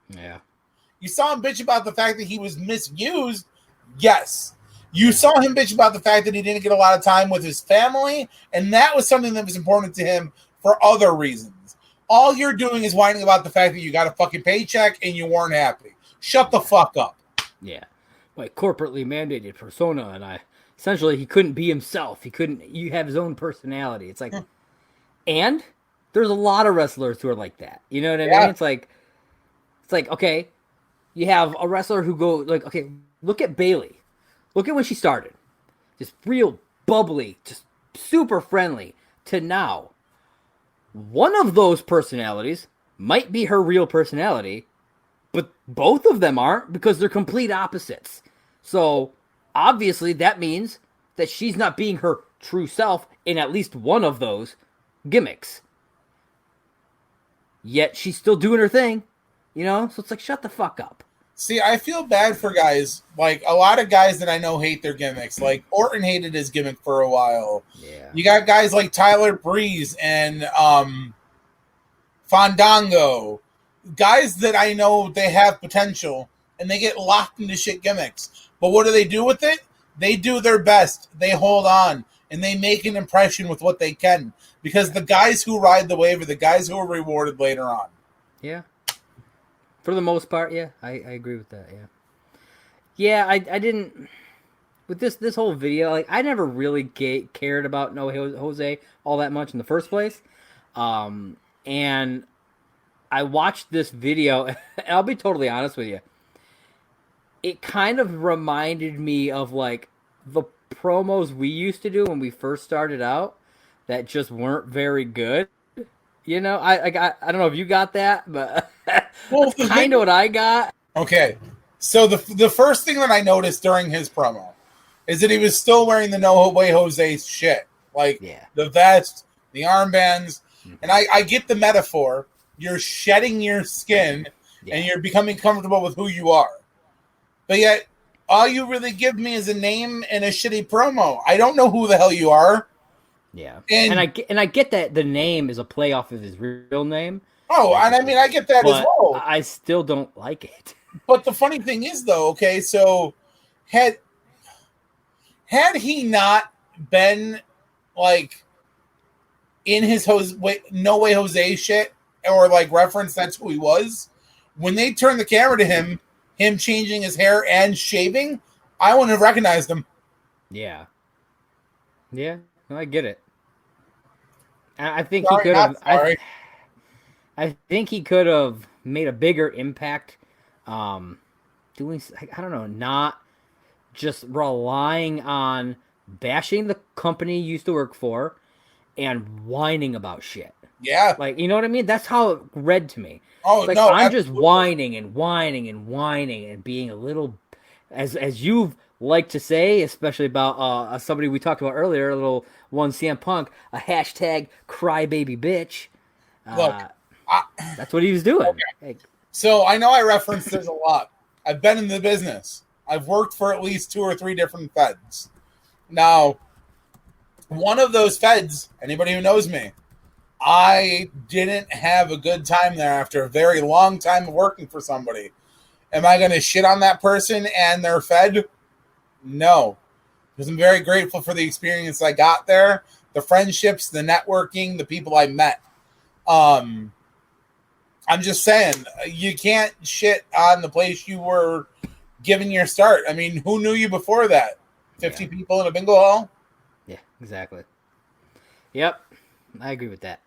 Yeah. You saw him bitch about the fact that he was misused. Yes. You saw him bitch about the fact that he didn't get a lot of time with his family. And that was something that was important to him for other reasons. All you're doing is whining about the fact that you got a fucking paycheck and you weren't happy. Shut the fuck up. Yeah. Like corporately mandated persona, and essentially he couldn't be himself. You have his own personality. It's like, and there's a lot of wrestlers who are like that. You know what I mean? It's like, okay, you have a wrestler who okay, look at Bayley. Look at when she started. Just real bubbly, just super friendly to now. One of those personalities might be her real personality, but both of them aren't because they're complete opposites. So obviously that means that she's not being her true self in at least one of those gimmicks. Yet she's still doing her thing, So it's like, shut the fuck up. See, I feel bad for guys. Like, a lot of guys that I know hate their gimmicks. Like, Orton hated his gimmick for a while. Yeah. You got guys like Tyler Breeze and Fandango. Guys that I know they have potential, and they get locked into shit gimmicks. But what do they do with it? They do their best. They hold on, and they make an impression with what they can. Because the guys who ride the wave are the guys who are rewarded later on. Yeah. For the most part, yeah, I agree with that. Yeah, I didn't with this whole video. Like, I never really cared about No Jose all that much in the first place, and I watched this video, and I'll be totally honest with you. It kind of reminded me of like the promos we used to do when we first started out that just weren't very good. I don't know if you got that, but well, that's kind of what I got. Okay, so the first thing that I noticed during his promo is that he was still wearing the No Way Jose shit, like the vest, the armbands, and I get the metaphor. You're shedding your skin, and you're becoming comfortable with who you are. But yet, all you really give me is a name and a shitty promo. I don't know who the hell you are. Yeah, and I get that the name is a play off of his real name. Oh, and I mean, I get that as well. I still don't like it. But the funny thing is, though, okay, so had he not been like in his No Way Jose shit or like reference that's who he was, when they turned the camera to him changing his hair and shaving, I wouldn't have recognized him. Yeah. Yeah, no, I get it. I think he could have. I think he could have made a bigger impact, doing, I don't know, not just relying on bashing the company he used to work for and whining about shit. Yeah. Like, you know what I mean? That's how it read to me. Oh It's like no, I'm just absolutely. whining and whining and whining and being a little, as you've like to say, especially about somebody we talked about earlier, a little one CM Punk, a hashtag crybaby bitch. Look, Uh, I, that's what he was doing. okay. Like, So I know I reference this a lot. I've been in the business. I've worked for at least 2 or 3 different feds. Now, one of those feds, anybody who knows me, I didn't have a good time there after a very long time of working for somebody. Am I going to shit on that person and their fed? No. Because I'm very grateful for the experience I got there, the friendships, the networking, the people I met. I'm just saying, you can't shit on the place you were given your start. I mean, who knew you before that? 50 people in a bingo hall? yeah, exactly. Yep, I agree with that.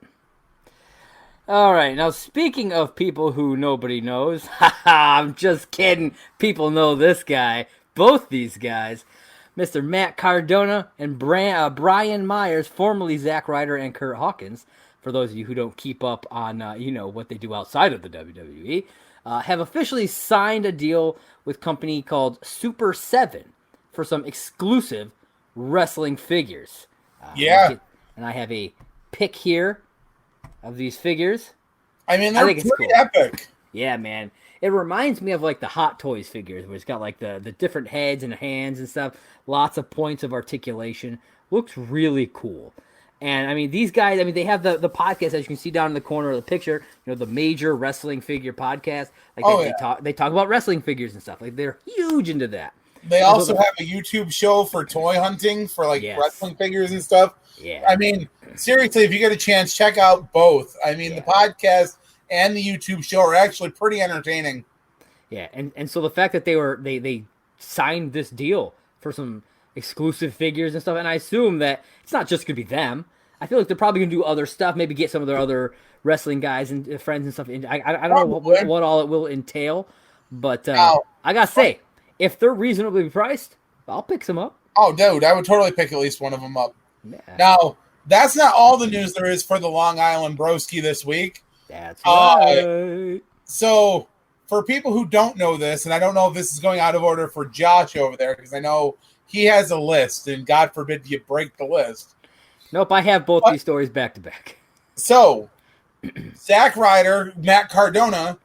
All right, now speaking of people who nobody knows, I'm just kidding. People know this guy, both these guys, Mr. Matt Cardona and Brian Myers, formerly Zack Ryder and Kurt Hawkins. For those of you who don't keep up on, what they do outside of the WWE, have officially signed a deal with a company called Super 7 for some exclusive wrestling figures. Yeah. And I have a pic here of these figures. I mean, they're think it's pretty cool. epic. Yeah, man. It reminds me of like the Hot Toys figures where it's got like the different heads and hands and stuff. Lots of points of articulation. Looks really cool. And I mean, these guys, I mean, they have the podcast, as you can see down in the corner of the picture, the Major Wrestling Figure Podcast. Like they talk about wrestling figures and stuff. Like they're huge into that. They also have a YouTube show for toy hunting for like wrestling figures and stuff. Yeah. I mean, seriously, if you get a chance, check out both. I mean, the podcast and the YouTube show are actually pretty entertaining. Yeah, and so the fact that they signed this deal for some exclusive figures and stuff, and I assume that it's not just gonna be them. I feel like they're probably gonna do other stuff, maybe get some of their other wrestling guys and friends and stuff. I don't know what all it will entail, but I gotta say, if they're reasonably priced, I'll pick some up. Oh, dude, I would totally pick at least one of them up. Yeah. Now, that's not all the news there is for the Long Island Broski this week. That's right. So, for people who don't know this, and I don't know if this is going out of order for Josh over there, because I know he has a list, and God forbid you break the list. Nope, I have both these stories back to back. So, Zack Ryder, Matt Cardona,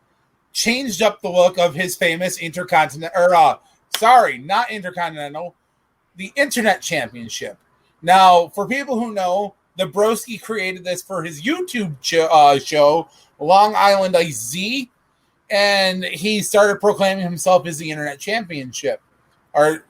changed up the look of his famous the Internet Championship. Now, for people who know, the Broski created this for his YouTube show, Long Island IZ, and he started proclaiming himself as the Internet Championship. And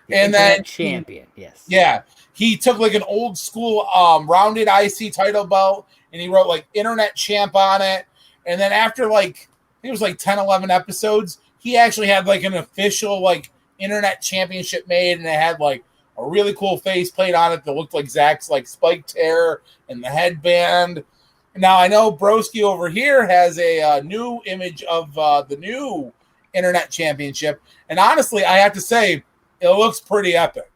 then champion, yes. Yeah. He took like an old school rounded IC title belt, and he wrote like Internet Champ on it. And then after like, I think it was like 10, 11 episodes, he actually had like an official like Internet Championship made, and it had like a really cool faceplate on it that looked like Zach's like spiked hair and the headband. Now I know Broski over here has a new image of the new Internet Championship, and honestly, I have to say it looks pretty epic.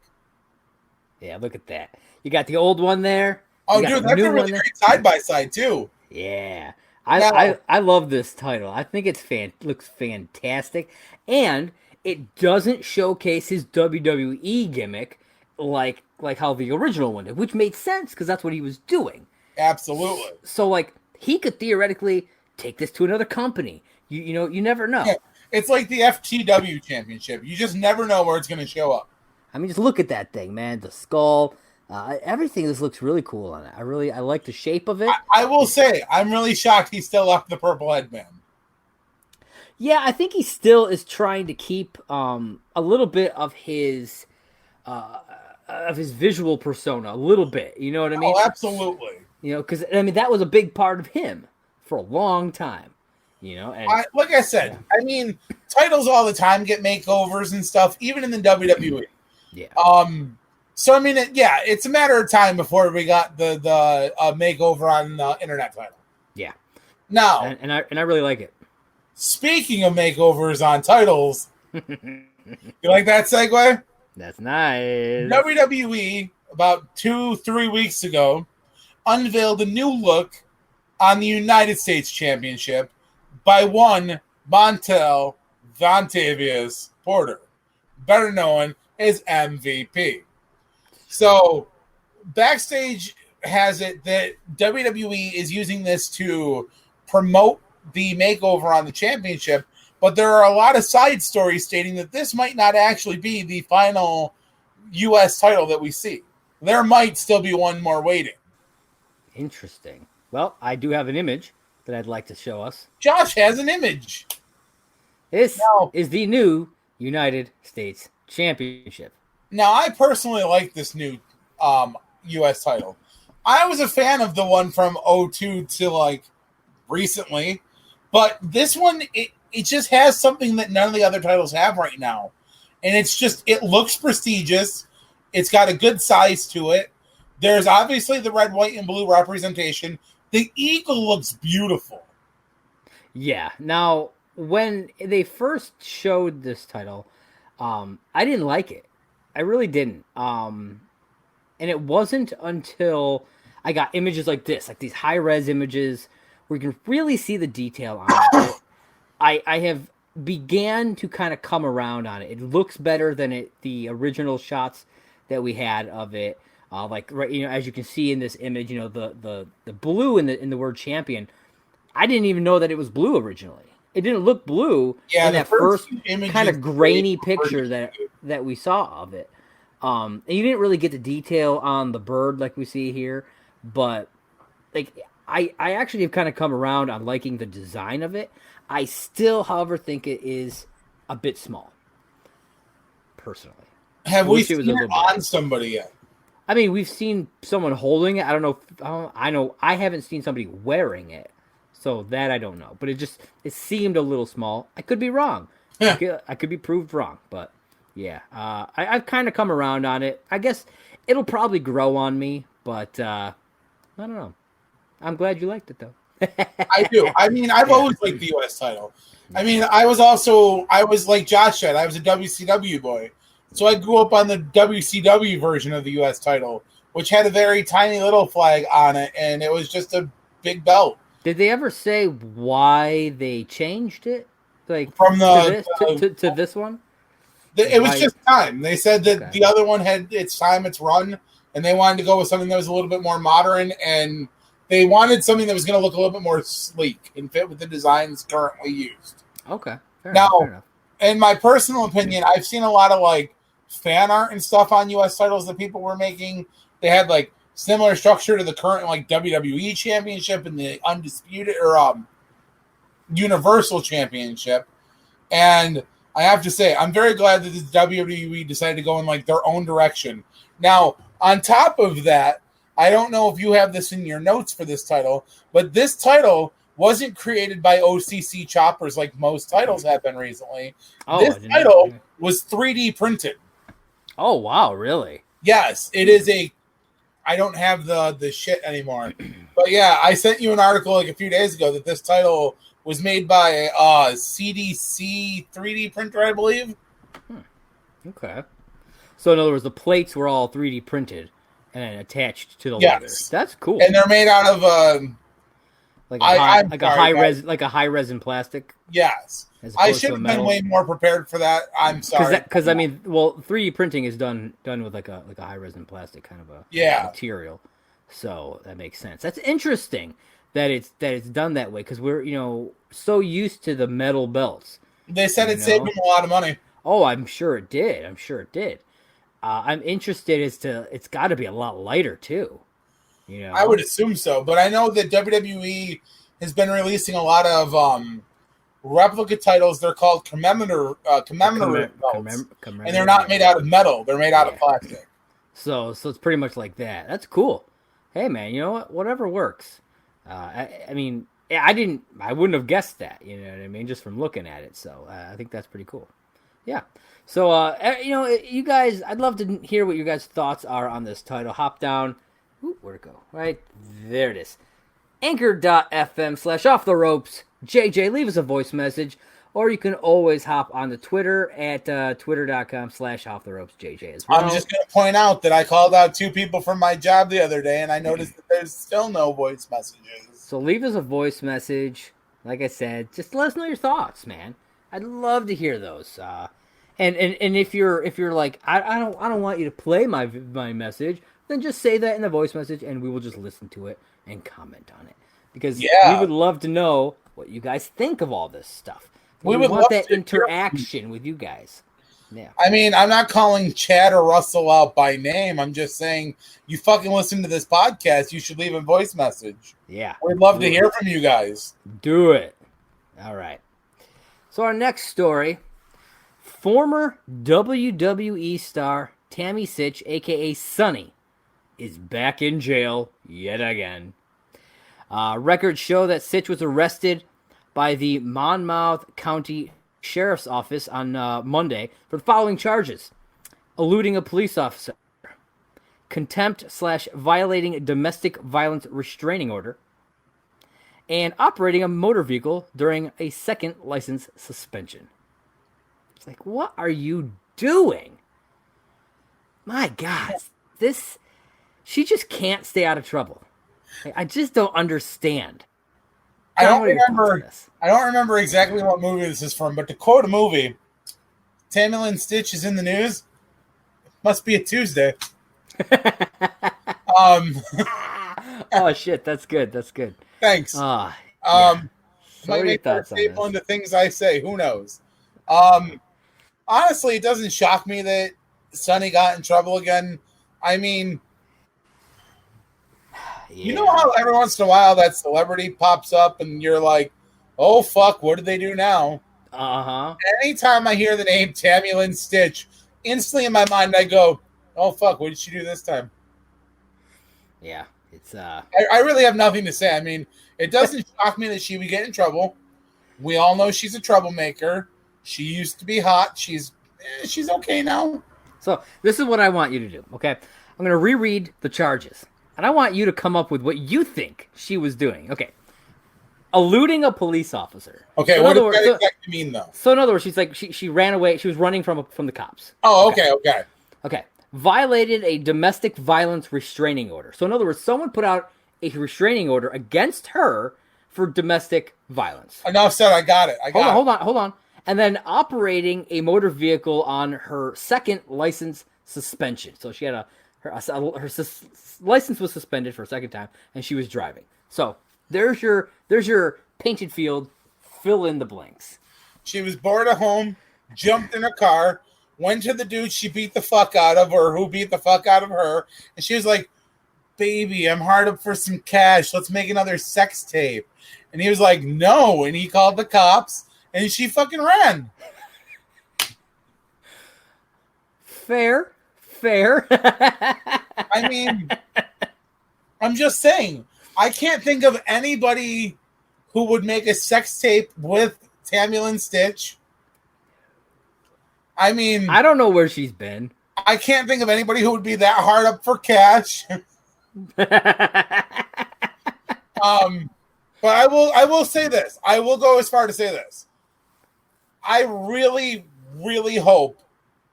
Yeah, look at that. You got the old one there. Oh, dude, that's a really great side by side too. Yeah, I love this title. I think it's looks fantastic, and it doesn't showcase his WWE gimmick like how the original one did, which made sense because that's what he was doing. Absolutely. So like he could theoretically take this to another company. You never know. Yeah, it's like the FTW Championship. You just never know where it's going to show up. I mean, just look at that thing, man. The skull, everything. This looks really cool on it. I like the shape of it. I will say, I'm really shocked he still left the purple headband. Yeah, I think he still is trying to keep a little bit of his visual persona, a little bit. You know what I mean? Oh, absolutely. Because I mean that was a big part of him for a long time. And like I said, yeah. I mean, titles all the time get makeovers and stuff, even in the WWE. Yeah. So I mean, it's a matter of time before we got the makeover on the Internet title. Yeah. Now, and I really like it. speaking of makeovers on titles, you like that segue? That's nice. WWE, about 2-3 weeks ago, unveiled a new look on the United States Championship by one Montel Vontavious Porter, better known as MVP. So, backstage has it that WWE is using this to promote the makeover on the championship, but there are a lot of side stories stating that this might not actually be the final U.S. title that we see. There might still be one more waiting. Interesting. Well, I do have an image that I'd like to show us. Josh has an image. This Now, is the new United States Championship. Now, I personally like this new U.S. title. I was a fan of the one from 2002 to like recently, but this one, it just has something that none of the other titles have right now. And it looks prestigious. It's got a good size to it. There's obviously the red, white, and blue representation. The eagle looks beautiful. Yeah. Now, when they first showed this title, I didn't like it. I really didn't. And it wasn't until I got images like this, like these high-res images where you can really see the detail on it. I have began to kind of come around on it. It looks better than the original shots that we had of it. Like right, as you can see in this image, the blue in the word champion. I didn't even know that it was blue originally. It didn't look blue in that first kind of grainy picture that we saw of it. And you didn't really get the detail on the bird like we see here, but like I actually have kind of come around on liking the design of it. I still, however, think it is a bit small. Personally, have we seen it on somebody yet? I mean, we've seen someone holding it. I don't know. I know I haven't seen somebody wearing it, so that I don't know. But it seemed a little small. I could be wrong. Yeah. I could be proved wrong, but yeah, I've kind of come around on it. I guess it'll probably grow on me, but I don't know. I'm glad you liked it though. I do. I mean, I've always liked the U.S. title. I mean, I was like Josh said, I was a WCW boy. So I grew up on the WCW version of the U.S. title, which had a very tiny little flag on it, and it was just a big belt. Did they ever say why they changed it? Like from to this one? It was just time. They said that the other one had its time, its run, and they wanted to go with something that was a little bit more modern, and they wanted something that was going to look a little bit more sleek and fit with the designs currently used. Okay. Fair now, enough. In my personal opinion, I've seen a lot of like fan art and stuff on U.S. titles that people were making. They had like similar structure to the current like WWE Championship and the Undisputed or Universal Championship. And I have to say, I'm very glad that the WWE decided to go in like their own direction. Now, on top of that, I don't know if you have this in your notes for this title, but this title wasn't created by OCC choppers like most titles have been recently. This title was 3D printed. Oh, wow, really? Yes, it is I don't have the shit anymore. But yeah, I sent you an article like a few days ago that this title was made by CDC 3D printer, I believe. Okay. So in other words, the plates were all 3D printed and attached to the leather. That's cool. And they're made out of like a high resin plastic. Yes. I should have been way more prepared for that. I'm sorry. Because I mean, 3D printing is done with like a high resin plastic kind of a material. So that makes sense. That's interesting that it's done that way because we're so used to the metal belts. They said it saved them a lot of money. Oh, I'm sure it did. I'm interested as to it's got to be a lot lighter too. I would assume so, but I know that WWE has been releasing a lot of replica titles. They're called commemorative belts, and they're not made out of metal. They're made out of plastic. So it's pretty much like that. That's cool. Hey man, you know what? Whatever works. I mean, I wouldn't have guessed that. You know what I mean? Just from looking at it. So I think that's pretty cool. Yeah. So you guys, I'd love to hear what your guys' thoughts are on this title. Hop down. Ooh, where'd it go? Right there it is. Anchor.fm/offtheropes. JJ, leave us a voice message, or you can always hop on the Twitter at twitter.com/offtheropesjj as well. I'm just going to point out that I called out 2 people from my job the other day, and I noticed that there's still no voice messages. So leave us a voice message. Like I said, just let us know your thoughts, man. I'd love to hear those. And if you're like, I don't want you to play my message, then just say that in the voice message, and we will just listen to it and comment on it, because we would love to know what you guys think of all this stuff. We would want that interaction with you guys. Yeah. I mean, I'm not calling Chad or Russell out by name. I'm just saying, you fucking listen to this podcast, you should leave a voice message. Yeah. We'd love to hear from you guys. Do it. All right. So our next story, former WWE star Tammy Sitch, a.k.a. Sunny, is back in jail yet again. Records show that Sitch was arrested by the Monmouth County Sheriff's Office on Monday for the following charges: eluding a police officer, contempt/violating a domestic violence restraining order, and operating a motor vehicle during a second license suspension. It's like, what are you doing? My God, she just can't stay out of trouble. I just don't understand. I don't remember exactly what movie this is from, but to quote a movie, Tammy Lynn Stitch is in the news. Must be a Tuesday. Oh shit, that's good. That's good. Thanks. Yeah. Might make a staple into things I say. Who knows? Honestly, it doesn't shock me that Sonny got in trouble again. I mean, you know how every once in a while that celebrity pops up and you're like, oh, fuck, what did they do now? Uh-huh. Anytime I hear the name Tammy Lynn Stitch, instantly in my mind I go, oh, fuck, what did she do this time? Yeah, it's... I really have nothing to say. I mean, it doesn't shock me that she would get in trouble. We all know she's a troublemaker. She used to be hot. She's okay now. So this is what I want you to do, okay? I'm going to reread the charges. And I want you to come up with what you think she was doing. Okay. Eluding a police officer. Okay, what does that exactly mean, though? So in other words, she's like, she ran away. She was running from the cops. Oh, okay. Okay. Violated a domestic violence restraining order. So in other words, someone put out a restraining order against her for domestic violence. Enough said. I got it. Hold on. And then operating a motor vehicle on her second license suspension. So she had her license was suspended for a second time, and she was driving. So there's your painted field. Fill in the blanks. She was bored at home, jumped in a car, went to the dude she beat the fuck out of, or who beat the fuck out of her, and she was like, baby, I'm hard up for some cash. Let's make another sex tape. And he was like, no. And he called the cops, and she fucking ran. Fair. I mean, I'm just saying, I can't think of anybody who would make a sex tape with Tammy Lynn Stitch. I mean, I don't know where she's been. I can't think of anybody who would be that hard up for cash. But I will say this. I will go as far to say this. I really, really hope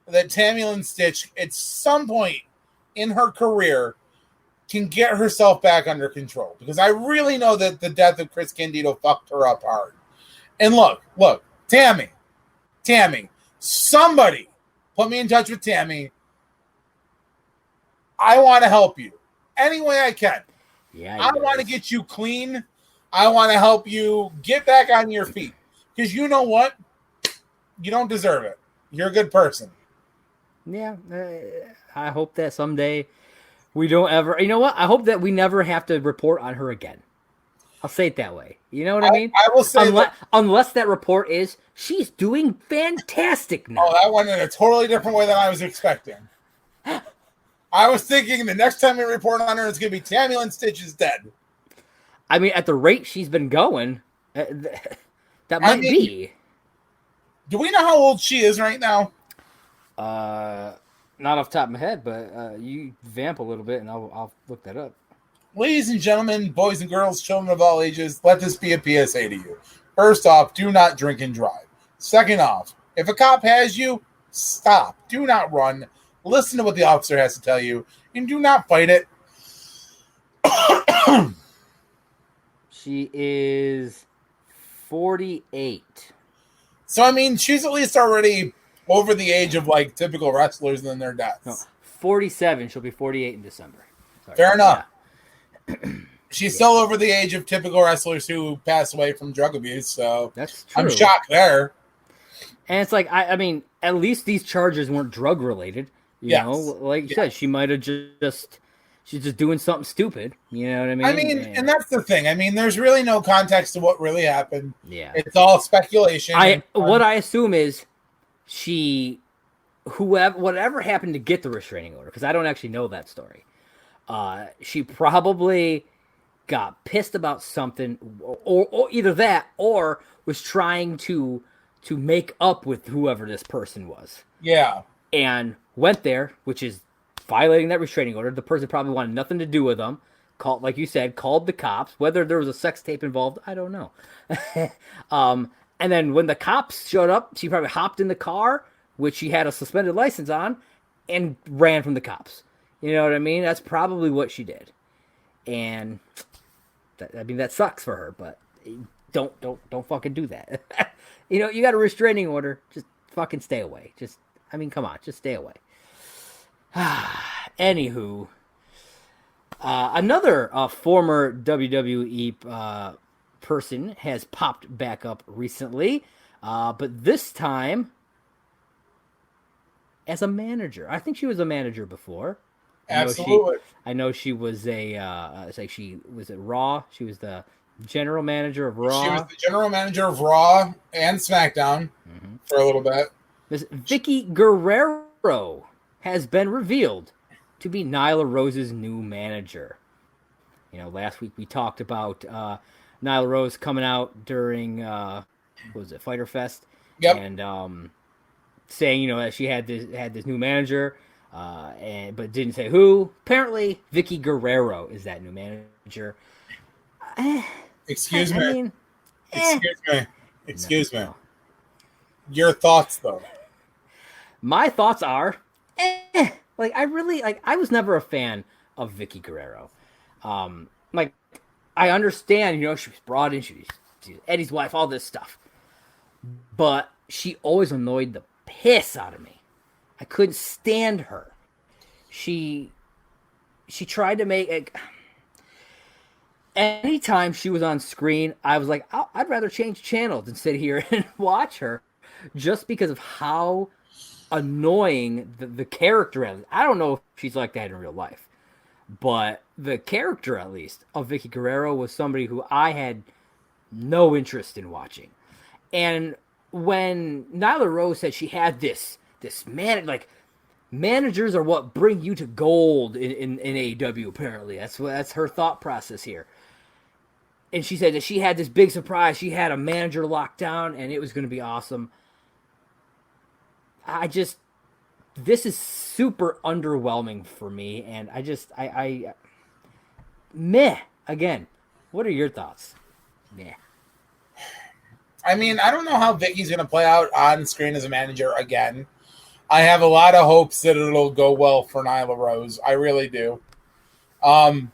that Tammy Lynn Stitch at some point in her career can get herself back under control, because I really know that the death of Chris Candido fucked her up hard. And look, Tammy, somebody put me in touch with Tammy. I want to help you any way I can. Yeah, I want to get you clean. I want to help you get back on your feet, because you know what? You don't deserve it. You're a good person. Yeah, I hope that someday we don't ever... You know what? I hope that we never have to report on her again. I'll say it that way. You know what I mean? I will say unless that report is, she's doing fantastic now. Oh, that went in a totally different way than I was expecting. I was thinking the next time we report on her, it's going to be Tammy Lynn Stitch is dead. I mean, at the rate she's been going, that might be. Do we know how old she is right now? Not off the top of my head, but you vamp a little bit, and I'll look that up. ladies and gentlemen, boys and girls, children of all ages, let this be a PSA to you. First off, do not drink and drive. Second off, if a cop has you, stop. Do not run. Listen to what the officer has to tell you, and do not fight it. She is 48. So, I mean, she's at least already over the age of, like, typical wrestlers and their deaths. No, 47. She'll be 48 in December. Sorry. Fair enough. Yeah. She's still over the age of typical wrestlers who pass away from drug abuse, so that's true. I'm shocked there. And it's like, I mean, at least these charges weren't drug-related. You know, like you said, she might have she's just doing something stupid. You know what I mean? I mean, and that's the thing. I mean, there's really no context to what really happened. Yeah. It's all speculation. What I assume is whatever happened to get the restraining order, because I don't actually know that story. She probably got pissed about something, or either that, or was trying to make up with whoever this person was. Yeah. And went there, which is violating that restraining order. The person probably wanted nothing to do with them. Called, like you said, called the cops. Whether there was a sex tape involved, I don't know. And then when the cops showed up, she probably hopped in the car, which she had a suspended license on, and ran from the cops. You know what I mean? That's probably what she did. And that sucks for her, but don't fucking do that. You know, you got a restraining order, just fucking stay away. Come on, just stay away. Anywho, another former WWE person has popped back up recently, but this time as a manager. I think she was a manager before. Absolutely. I know she was it's like she was at Raw. She was the general manager of Raw. She was the general manager of Raw and SmackDown for a little bit. This Vicky Guerrero has been revealed to be Nyla Rose's new manager. You know, last week we talked about Nyla Rose coming out during what was it, Fyter Fest? Yep. And saying, you know, that she had this new manager, but didn't say who. Apparently, Vicky Guerrero is that new manager. Excuse me. Mean, Excuse me. Your thoughts, though. My thoughts are, I was never a fan of Vicky Guerrero. I understand, you know, she was brought in, she's Eddie's wife, all this stuff. But she always annoyed the piss out of me. I couldn't stand her. She tried to make anytime she was on screen, I was like, I'd rather change channels than sit here and watch her, just because of how annoying the character is. I don't know if she's like that in real life, but the character, at least, of Vicky Guerrero was somebody who I had no interest in watching. And when Nyla Rose said she had this managers are what bring you to gold in AEW, apparently. That's her thought process here. And she said that she had this big surprise. She had a manager locked down, and it was going to be awesome. This is super underwhelming for me, and meh. Again, what are your thoughts? Meh. I mean, I don't know how Vicky's going to play out on screen as a manager again. I have a lot of hopes that it'll go well for Nyla Rose. I really do. I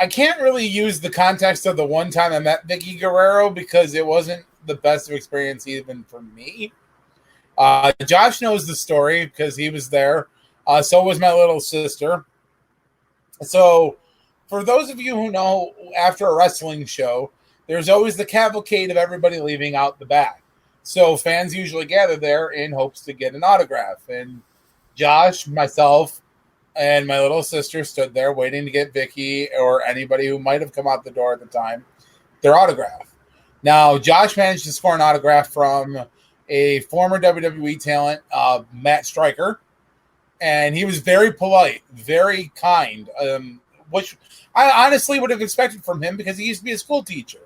can't really use the context of the one time I met Vicky Guerrero because it wasn't the best of experience even for me. Josh knows the story because he was there. So was my little sister. So for those of you who know, after a wrestling show, there's always the cavalcade of everybody leaving out the back. So fans usually gather there in hopes to get an autograph. And Josh, myself, and my little sister stood there waiting to get Vicky or anybody who might have come out the door at the time their autograph. Now, Josh managed to score an autograph from a former WWE talent, Matt Stryker, and he was very polite, very kind, which I honestly would have expected from him because he used to be a school teacher.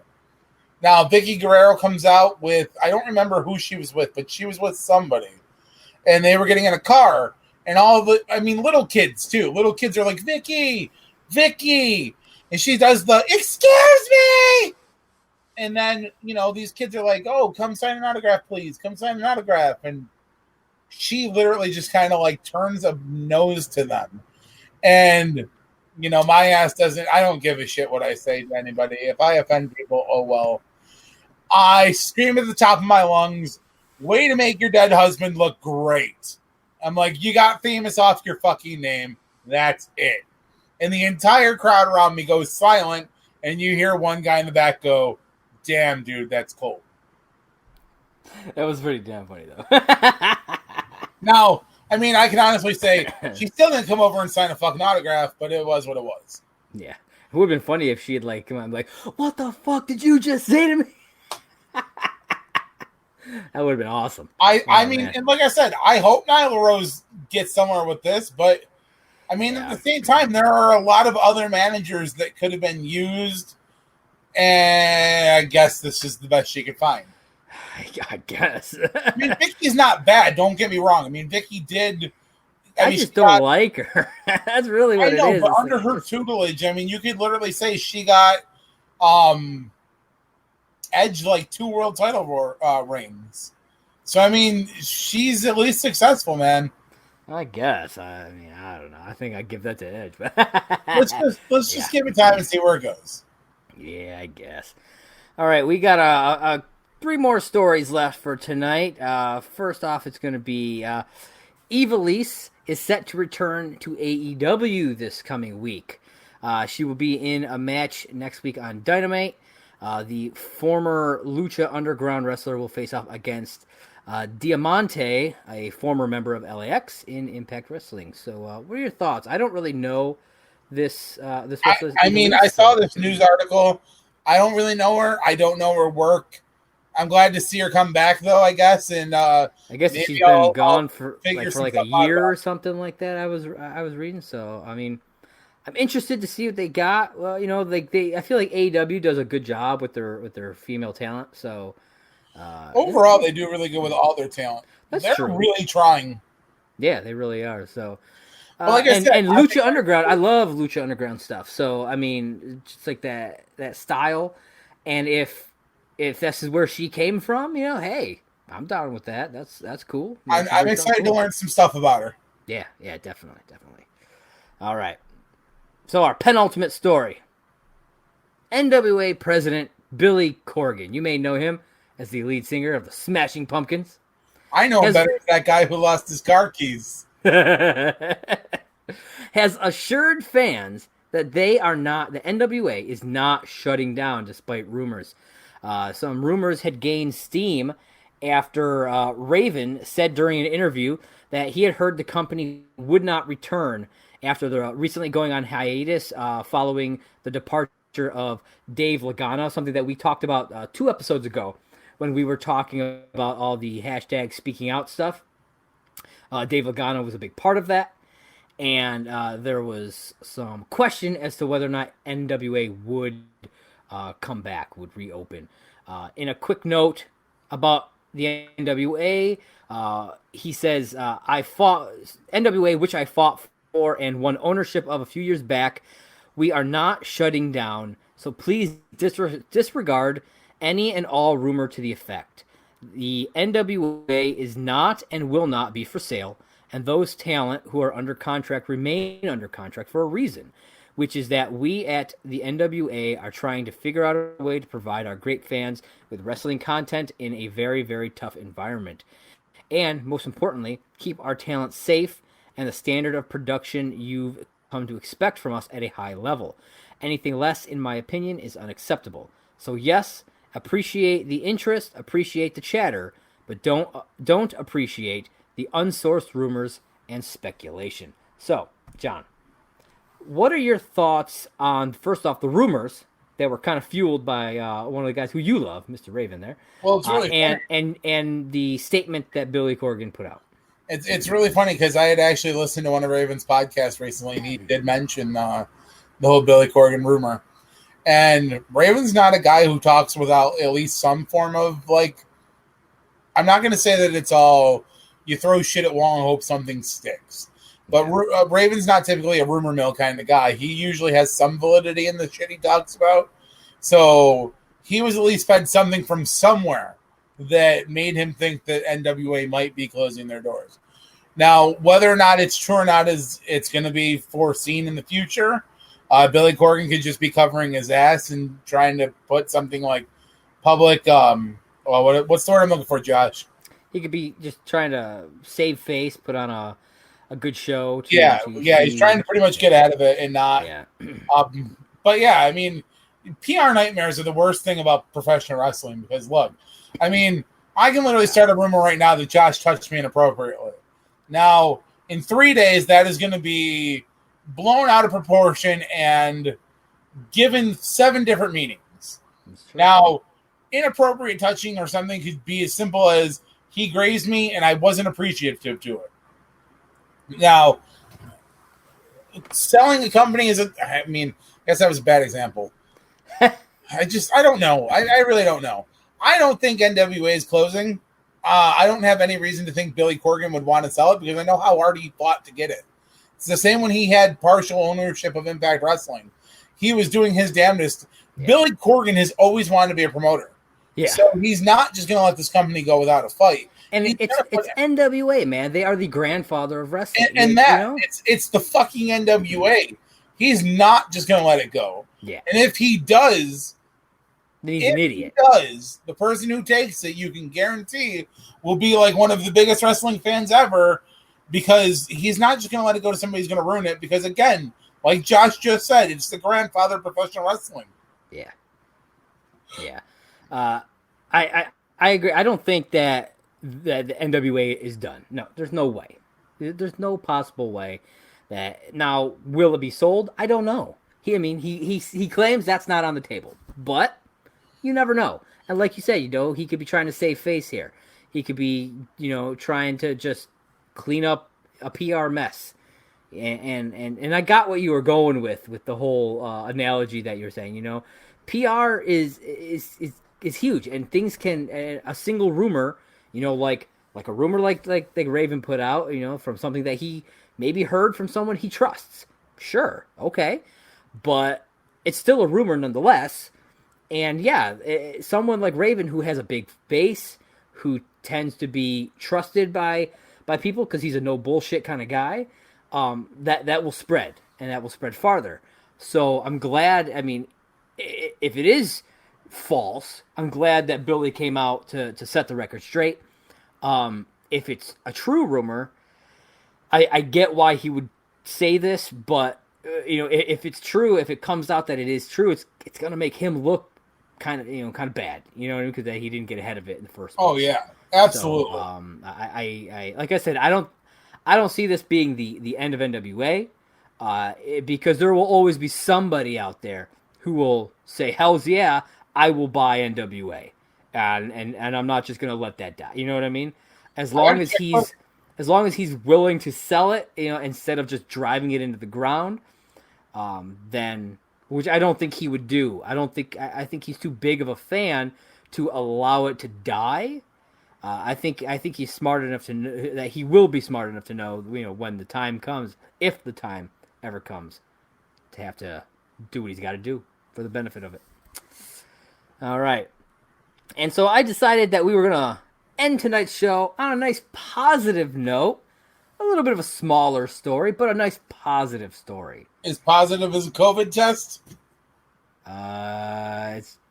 Now, Vicky Guerrero comes out with, I don't remember who she was with, but she was with somebody, and they were getting in a car, And all of I mean, little kids too. Little kids are like, Vicky, Vicky. And she does the, excuse me. And then, these kids are like, oh, come sign an autograph, please. Come sign an autograph. And she literally just kind of like turns a nose to them. And, my ass I don't give a shit what I say to anybody. If I offend people, oh well. I scream at the top of my lungs, way to make your dead husband look great. I'm like, you got famous off your fucking name. That's it. And the entire crowd around me goes silent, and you hear one guy in the back go, damn, dude, that's cold. That was pretty damn funny, though. Now, I mean, I can honestly say she still didn't come over and sign a fucking autograph, but it was what it was. Yeah. It would have been funny if she had, like, come on, like, what the fuck did you just say to me? That would have been awesome. I mean, and like I said, I hope Nyla Rose gets somewhere with this, but I mean, at the same time, there are a lot of other managers that could have been used, and I guess this is the best she could find. I guess. I mean, Vicky's not bad. Don't get me wrong. I mean, Vicky did. I just don't like her. That's really what it is. I know, but under her tutelage, I mean, you could literally say she got Edge like 2 world title reigns. So I mean, she's at least successful, man. I guess. I mean, I don't know. I think I'd give that to Edge. But let's just give it time and see where it goes. Yeah, I guess. All right, we got 3 more stories left for tonight. First off, it's going to be Ivelisse is set to return to AEW this coming week. She will be in a match next week on Dynamite. The former Lucha Underground wrestler will face off against Diamante, a former member of LAX in Impact Wrestling. So, what are your thoughts? I don't really know this. This wrestler. I mean, I saw this news article. I don't really know her. I don't know her work. I'm glad to see her come back, though, I guess. And I guess she's been gone for like a year or something like that. I was reading. So, I mean, I'm interested to see what they got. Well, I feel like AEW does a good job with their female talent. So overall, they do really good with all their talent. They're true. Really trying. Yeah, they really are. So, well, like I said, and Lucha Underground, I love Lucha Underground stuff. So, I mean, just like that style, and if this is where she came from, hey, I'm down with that. That's cool. I'm excited to learn some stuff about her. Yeah, definitely. All right. So our penultimate story. NWA President Billy Corgan. You may know him as the lead singer of the Smashing Pumpkins. I know him better as that guy who lost his car keys. Has assured fans that the NWA is not shutting down despite rumors. Some rumors had gained steam after Raven said during an interview that he had heard the company would not return after the recently going on hiatus following the departure of Dave Lagana, something that we talked about 2 episodes ago when we were talking about all the hashtag speaking out stuff. Dave Lagana was a big part of that, and there was some question as to whether or not NWA would come back, would reopen. In a quick note about the NWA, he says, I fought NWA, which I fought for and won ownership of a few years back. We are not shutting down, so please disregard any and all rumor to the effect. The NWA is not and will not be for sale, and those talent who are under contract remain under contract for a reason, which is that we at the NWA are trying to figure out a way to provide our great fans with wrestling content in a very, very tough environment. And, most importantly, keep our talent safe and the standard of production you've come to expect from us at a high level. Anything less, in my opinion, is unacceptable. So yes, appreciate the interest, appreciate the chatter, but don't appreciate the unsourced rumors and speculation. So, John, what are your thoughts on, first off, the rumors that were kind of fueled by one of the guys who you love, Mr. Raven there? Well, it's really and the statement that Billy Corgan put out. It's really funny because I had actually listened to one of Raven's podcasts recently, and he did mention the whole Billy Corgan rumor. And Raven's not a guy who talks without at least some form of, like, I'm not going to say that it's all you throw shit at wall and hope something sticks. But Raven's not typically a rumor mill kind of guy. He usually has some validity in the shit he talks about. So he was at least fed something from somewhere that made him think that NWA might be closing their doors. Now, whether or not it's true or not is it's going to be foreseen in the future. Billy Corgan could just be covering his ass and trying to put something like public. What's the word I'm looking for, Josh? He could be just trying to save face, put on a good show. He's trying to pretty much get out of it and not. Yeah. But yeah, I mean, PR nightmares are the worst thing about professional wrestling because look, I mean, I can literally start a rumor right now that Josh touched me inappropriately. Now, in 3 days, that is going to be blown out of proportion and given 7 different meanings. Now, inappropriate touching or something could be as simple as he grazed me and I wasn't appreciative to it. Now, selling a company is I guess that was a bad example. I don't know. I really don't know. I don't think NWA is closing. I don't have any reason to think Billy Corgan would want to sell it because I know how hard he fought to get it. It's the same when he had partial ownership of Impact Wrestling. He was doing his damnedest. Yeah. Billy Corgan has always wanted to be a promoter. Yeah. So he's not just going to let this company go without a fight. And it's NWA, man. They are the grandfather of wrestling. It's the fucking NWA. He's not just going to let it go. Yeah. And if he does, then he's an idiot. The person who takes it, you can guarantee, will be like one of the biggest wrestling fans ever because he's not just going to let it go to somebody who's going to ruin it because, again, like Josh just said, it's the grandfather of professional wrestling. Yeah. Yeah. I agree. I don't think that the NWA is done. No, there's no way. There's no possible way that now will it be sold? I don't know. He claims that's not on the table, but you never know. And like you said, he could be trying to save face here. He could be, trying to just clean up a PR mess. And I got what you were going with the whole analogy that you're saying. PR is huge, and things can a single rumor, like a rumor like Raven put out, from something that he maybe heard from someone he trusts. Sure, okay, but it's still a rumor nonetheless. And yeah, someone like Raven who has a big base, who tends to be trusted by people because he's a no bullshit kind of guy, that will spread, and that will spread farther. So I'm glad. If it is false, I'm glad that Billy came out to set the record straight. If it's a true rumor, I get why he would say this, but if it's true, if it comes out that it is true, it's gonna make him look kind of bad, because he didn't get ahead of it in the first place. Oh yeah, absolutely. So, I like I said, I don't see this being the end of NWA, because there will always be somebody out there who will say, "Hell's yeah, I will buy NWA," and I'm not just gonna let that die. You know what I mean? As long as he's willing to sell it, instead of just driving it into the ground, then, which I don't think he would do. I think he's too big of a fan to allow it to die. I think he's smart enough to know that he will be smart enough to know, when the time comes, if the time ever comes, to have to do what he's got to do for the benefit of it. All right. And so I decided that we were going to end tonight's show on a nice positive note. A little bit of a smaller story, but a nice positive story. As positive as a COVID test?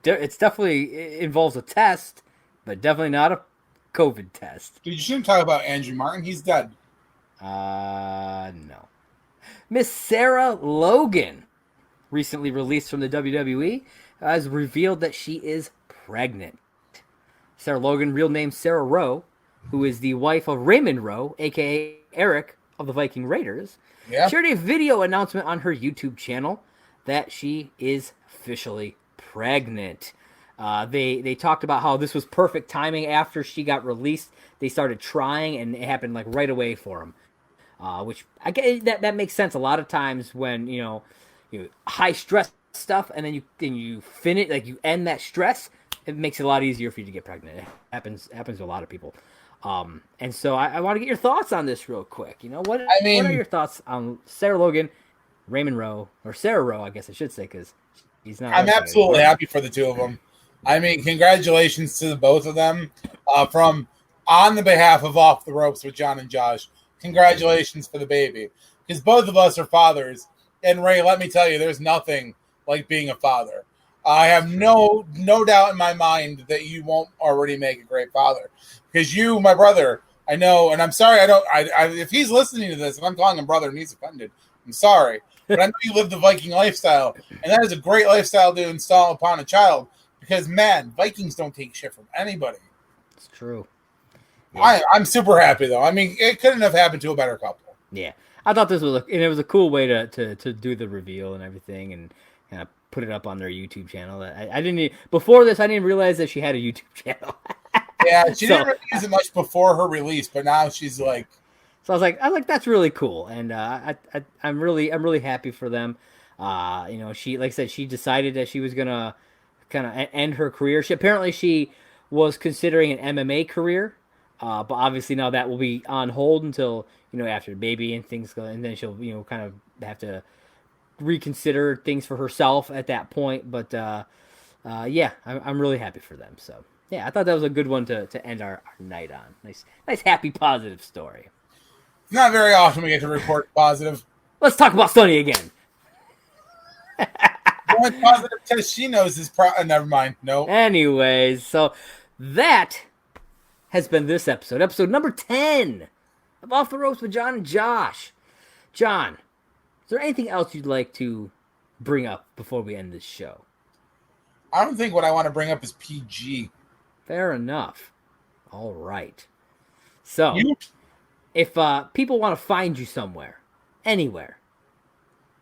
It's definitely, it involves a test, but definitely not a COVID test. Dude, you shouldn't talk about Andrew Martin. He's dead. No. Miss Sarah Logan, recently released from the WWE, has revealed that she is pregnant. Sarah Logan, real name Sarah Rowe, who is the wife of Raymond Rowe, a.k.a. Eric of the Viking Raiders, shared a video announcement on her YouTube channel that she is officially pregnant. They talked about how this was perfect timing after she got released. They started trying, and it happened like right away for them. Which I get that makes sense. A lot of times when you high stress stuff, and then you finish, like you end that stress, it makes it a lot easier for you to get pregnant. It happens to a lot of people. And so I want to get your thoughts on this real quick. What are your thoughts on Sarah Logan, Raymond Rowe, or Sarah Rowe, I guess I should say, because he's not. I'm absolutely happy for the two of them. I mean, congratulations to the both of them. From on the behalf of Off the Ropes with John and Josh, congratulations for the baby. Because both of us are fathers. And Ray, let me tell you, there's nothing like being a father. I have no doubt in my mind that you won't already make a great father. Because you, my brother, I know, and I'm sorry, if he's listening to this, if I'm calling him brother and he's offended, I'm sorry. But I know you live the Viking lifestyle, and that is a great lifestyle to install upon a child. Because, man, Vikings don't take shit from anybody. It's true. Yeah. I'm super happy, though. I mean, it couldn't have happened to a better couple. Yeah. I thought this was it was a cool way to do the reveal and everything and kind of put it up on their YouTube channel. I didn't before this, I didn't realize that she had a YouTube channel. Yeah, she didn't really use it much before her release, but now she's like... So I was like, that's really cool. And I'm really happy for them. She, like I said, she decided that she was going to kind of end her career. Apparently she was considering an MMA career, but obviously now that will be on hold until after the baby and things go, and then she'll kind of have to reconsider things for herself at that point. But yeah, I'm really happy for them. So yeah, I thought that was a good one to end our night on. Nice happy positive story. It's not very often we get to report positive. Let's talk about Sonny again. The only positive test she knows is never mind. No. Anyways, so that has been this episode number 10 of Off the Ropes with John and Josh. John, is there anything else you'd like to bring up before we end this show? I don't think what I want to bring up is PG. Fair enough. All right. So, if people want to find you somewhere, anywhere,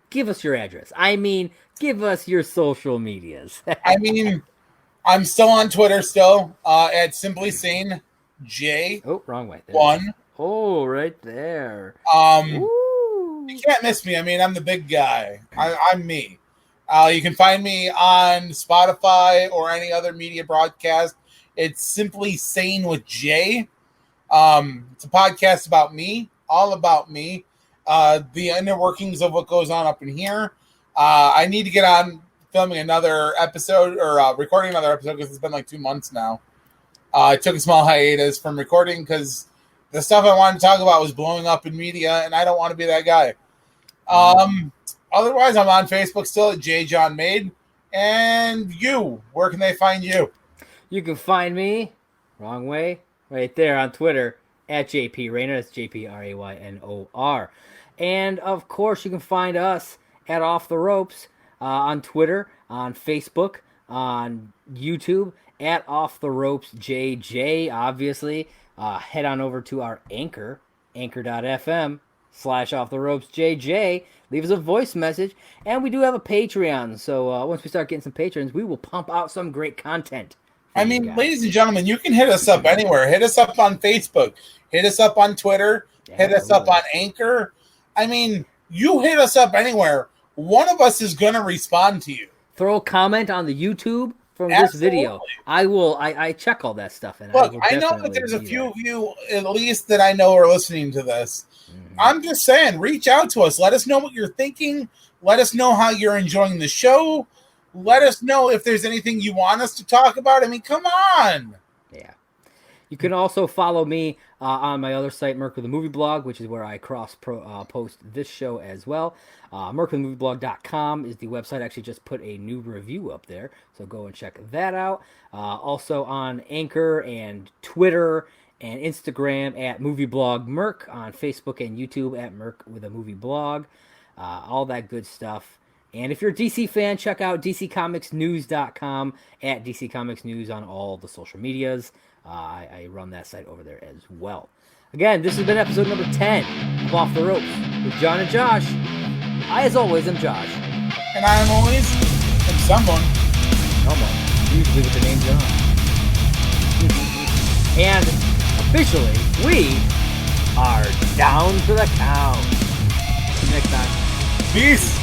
give us your address. I mean, give us your social medias. I mean, I'm still on Twitter at Simply Sane J. Oh, wrong way. There. 1. Oh, right there. You can't miss me. I mean, I'm the big guy. I'm me. You can find me on Spotify or any other media broadcast. It's Simply Sane with J. It's a podcast about me, all about me. The inner workings of what goes on up in here. I need to get on filming another episode or recording another episode because it's been like 2 months now. I took a small hiatus from recording because the stuff I wanted to talk about was blowing up in media, and I don't want to be that guy. Otherwise, I'm on Facebook still at JJohnMade. And you, where can they find you? You can find me, wrong way, right there on Twitter at JP Raynor. That's JPRAYNOR. And of course, you can find us at Off the Ropes on Twitter, on Facebook, on YouTube at Off the Ropes JJ. Obviously, head on over to our anchor.fm/Off the Ropes JJ. Leave us a voice message, and we do have a Patreon. So once we start getting some patrons, we will pump out some great content. I mean, ladies and gentlemen, you can hit us up anywhere. Hit us up on Facebook. Hit us up on Twitter. Hit us up on Anchor. I mean, you hit us up anywhere. One of us is going to respond to you. Throw a comment on the YouTube from this video. I check all that stuff. And look, I know that there's a few of you, at least that I know, are listening to this. Mm-hmm. I'm just saying, reach out to us. Let us know what you're thinking. Let us know how you're enjoying the show. Let us know if there's anything you want us to talk about. I mean, come on. Yeah. You can also follow me on my other site, Merc with the Movie Blog, which is where I post this show as well. MercWithTheMovieBlog.com is the website. I actually just put a new review up there, so go and check that out. Also on Anchor and Twitter and Instagram at MovieBlogMerc, on Facebook and YouTube at Merc with a Movie Blog. All that good stuff. And if you're a DC fan, check out DCComicsNews.com at DC Comics News on all the social medias. I run that site over there as well. Again, this has been episode number 10 of Off the Ropes with John and Josh. I, as always, am Josh. And I am always someone. Usually with the name John. And officially, we are down to the count. See you next time. Peace.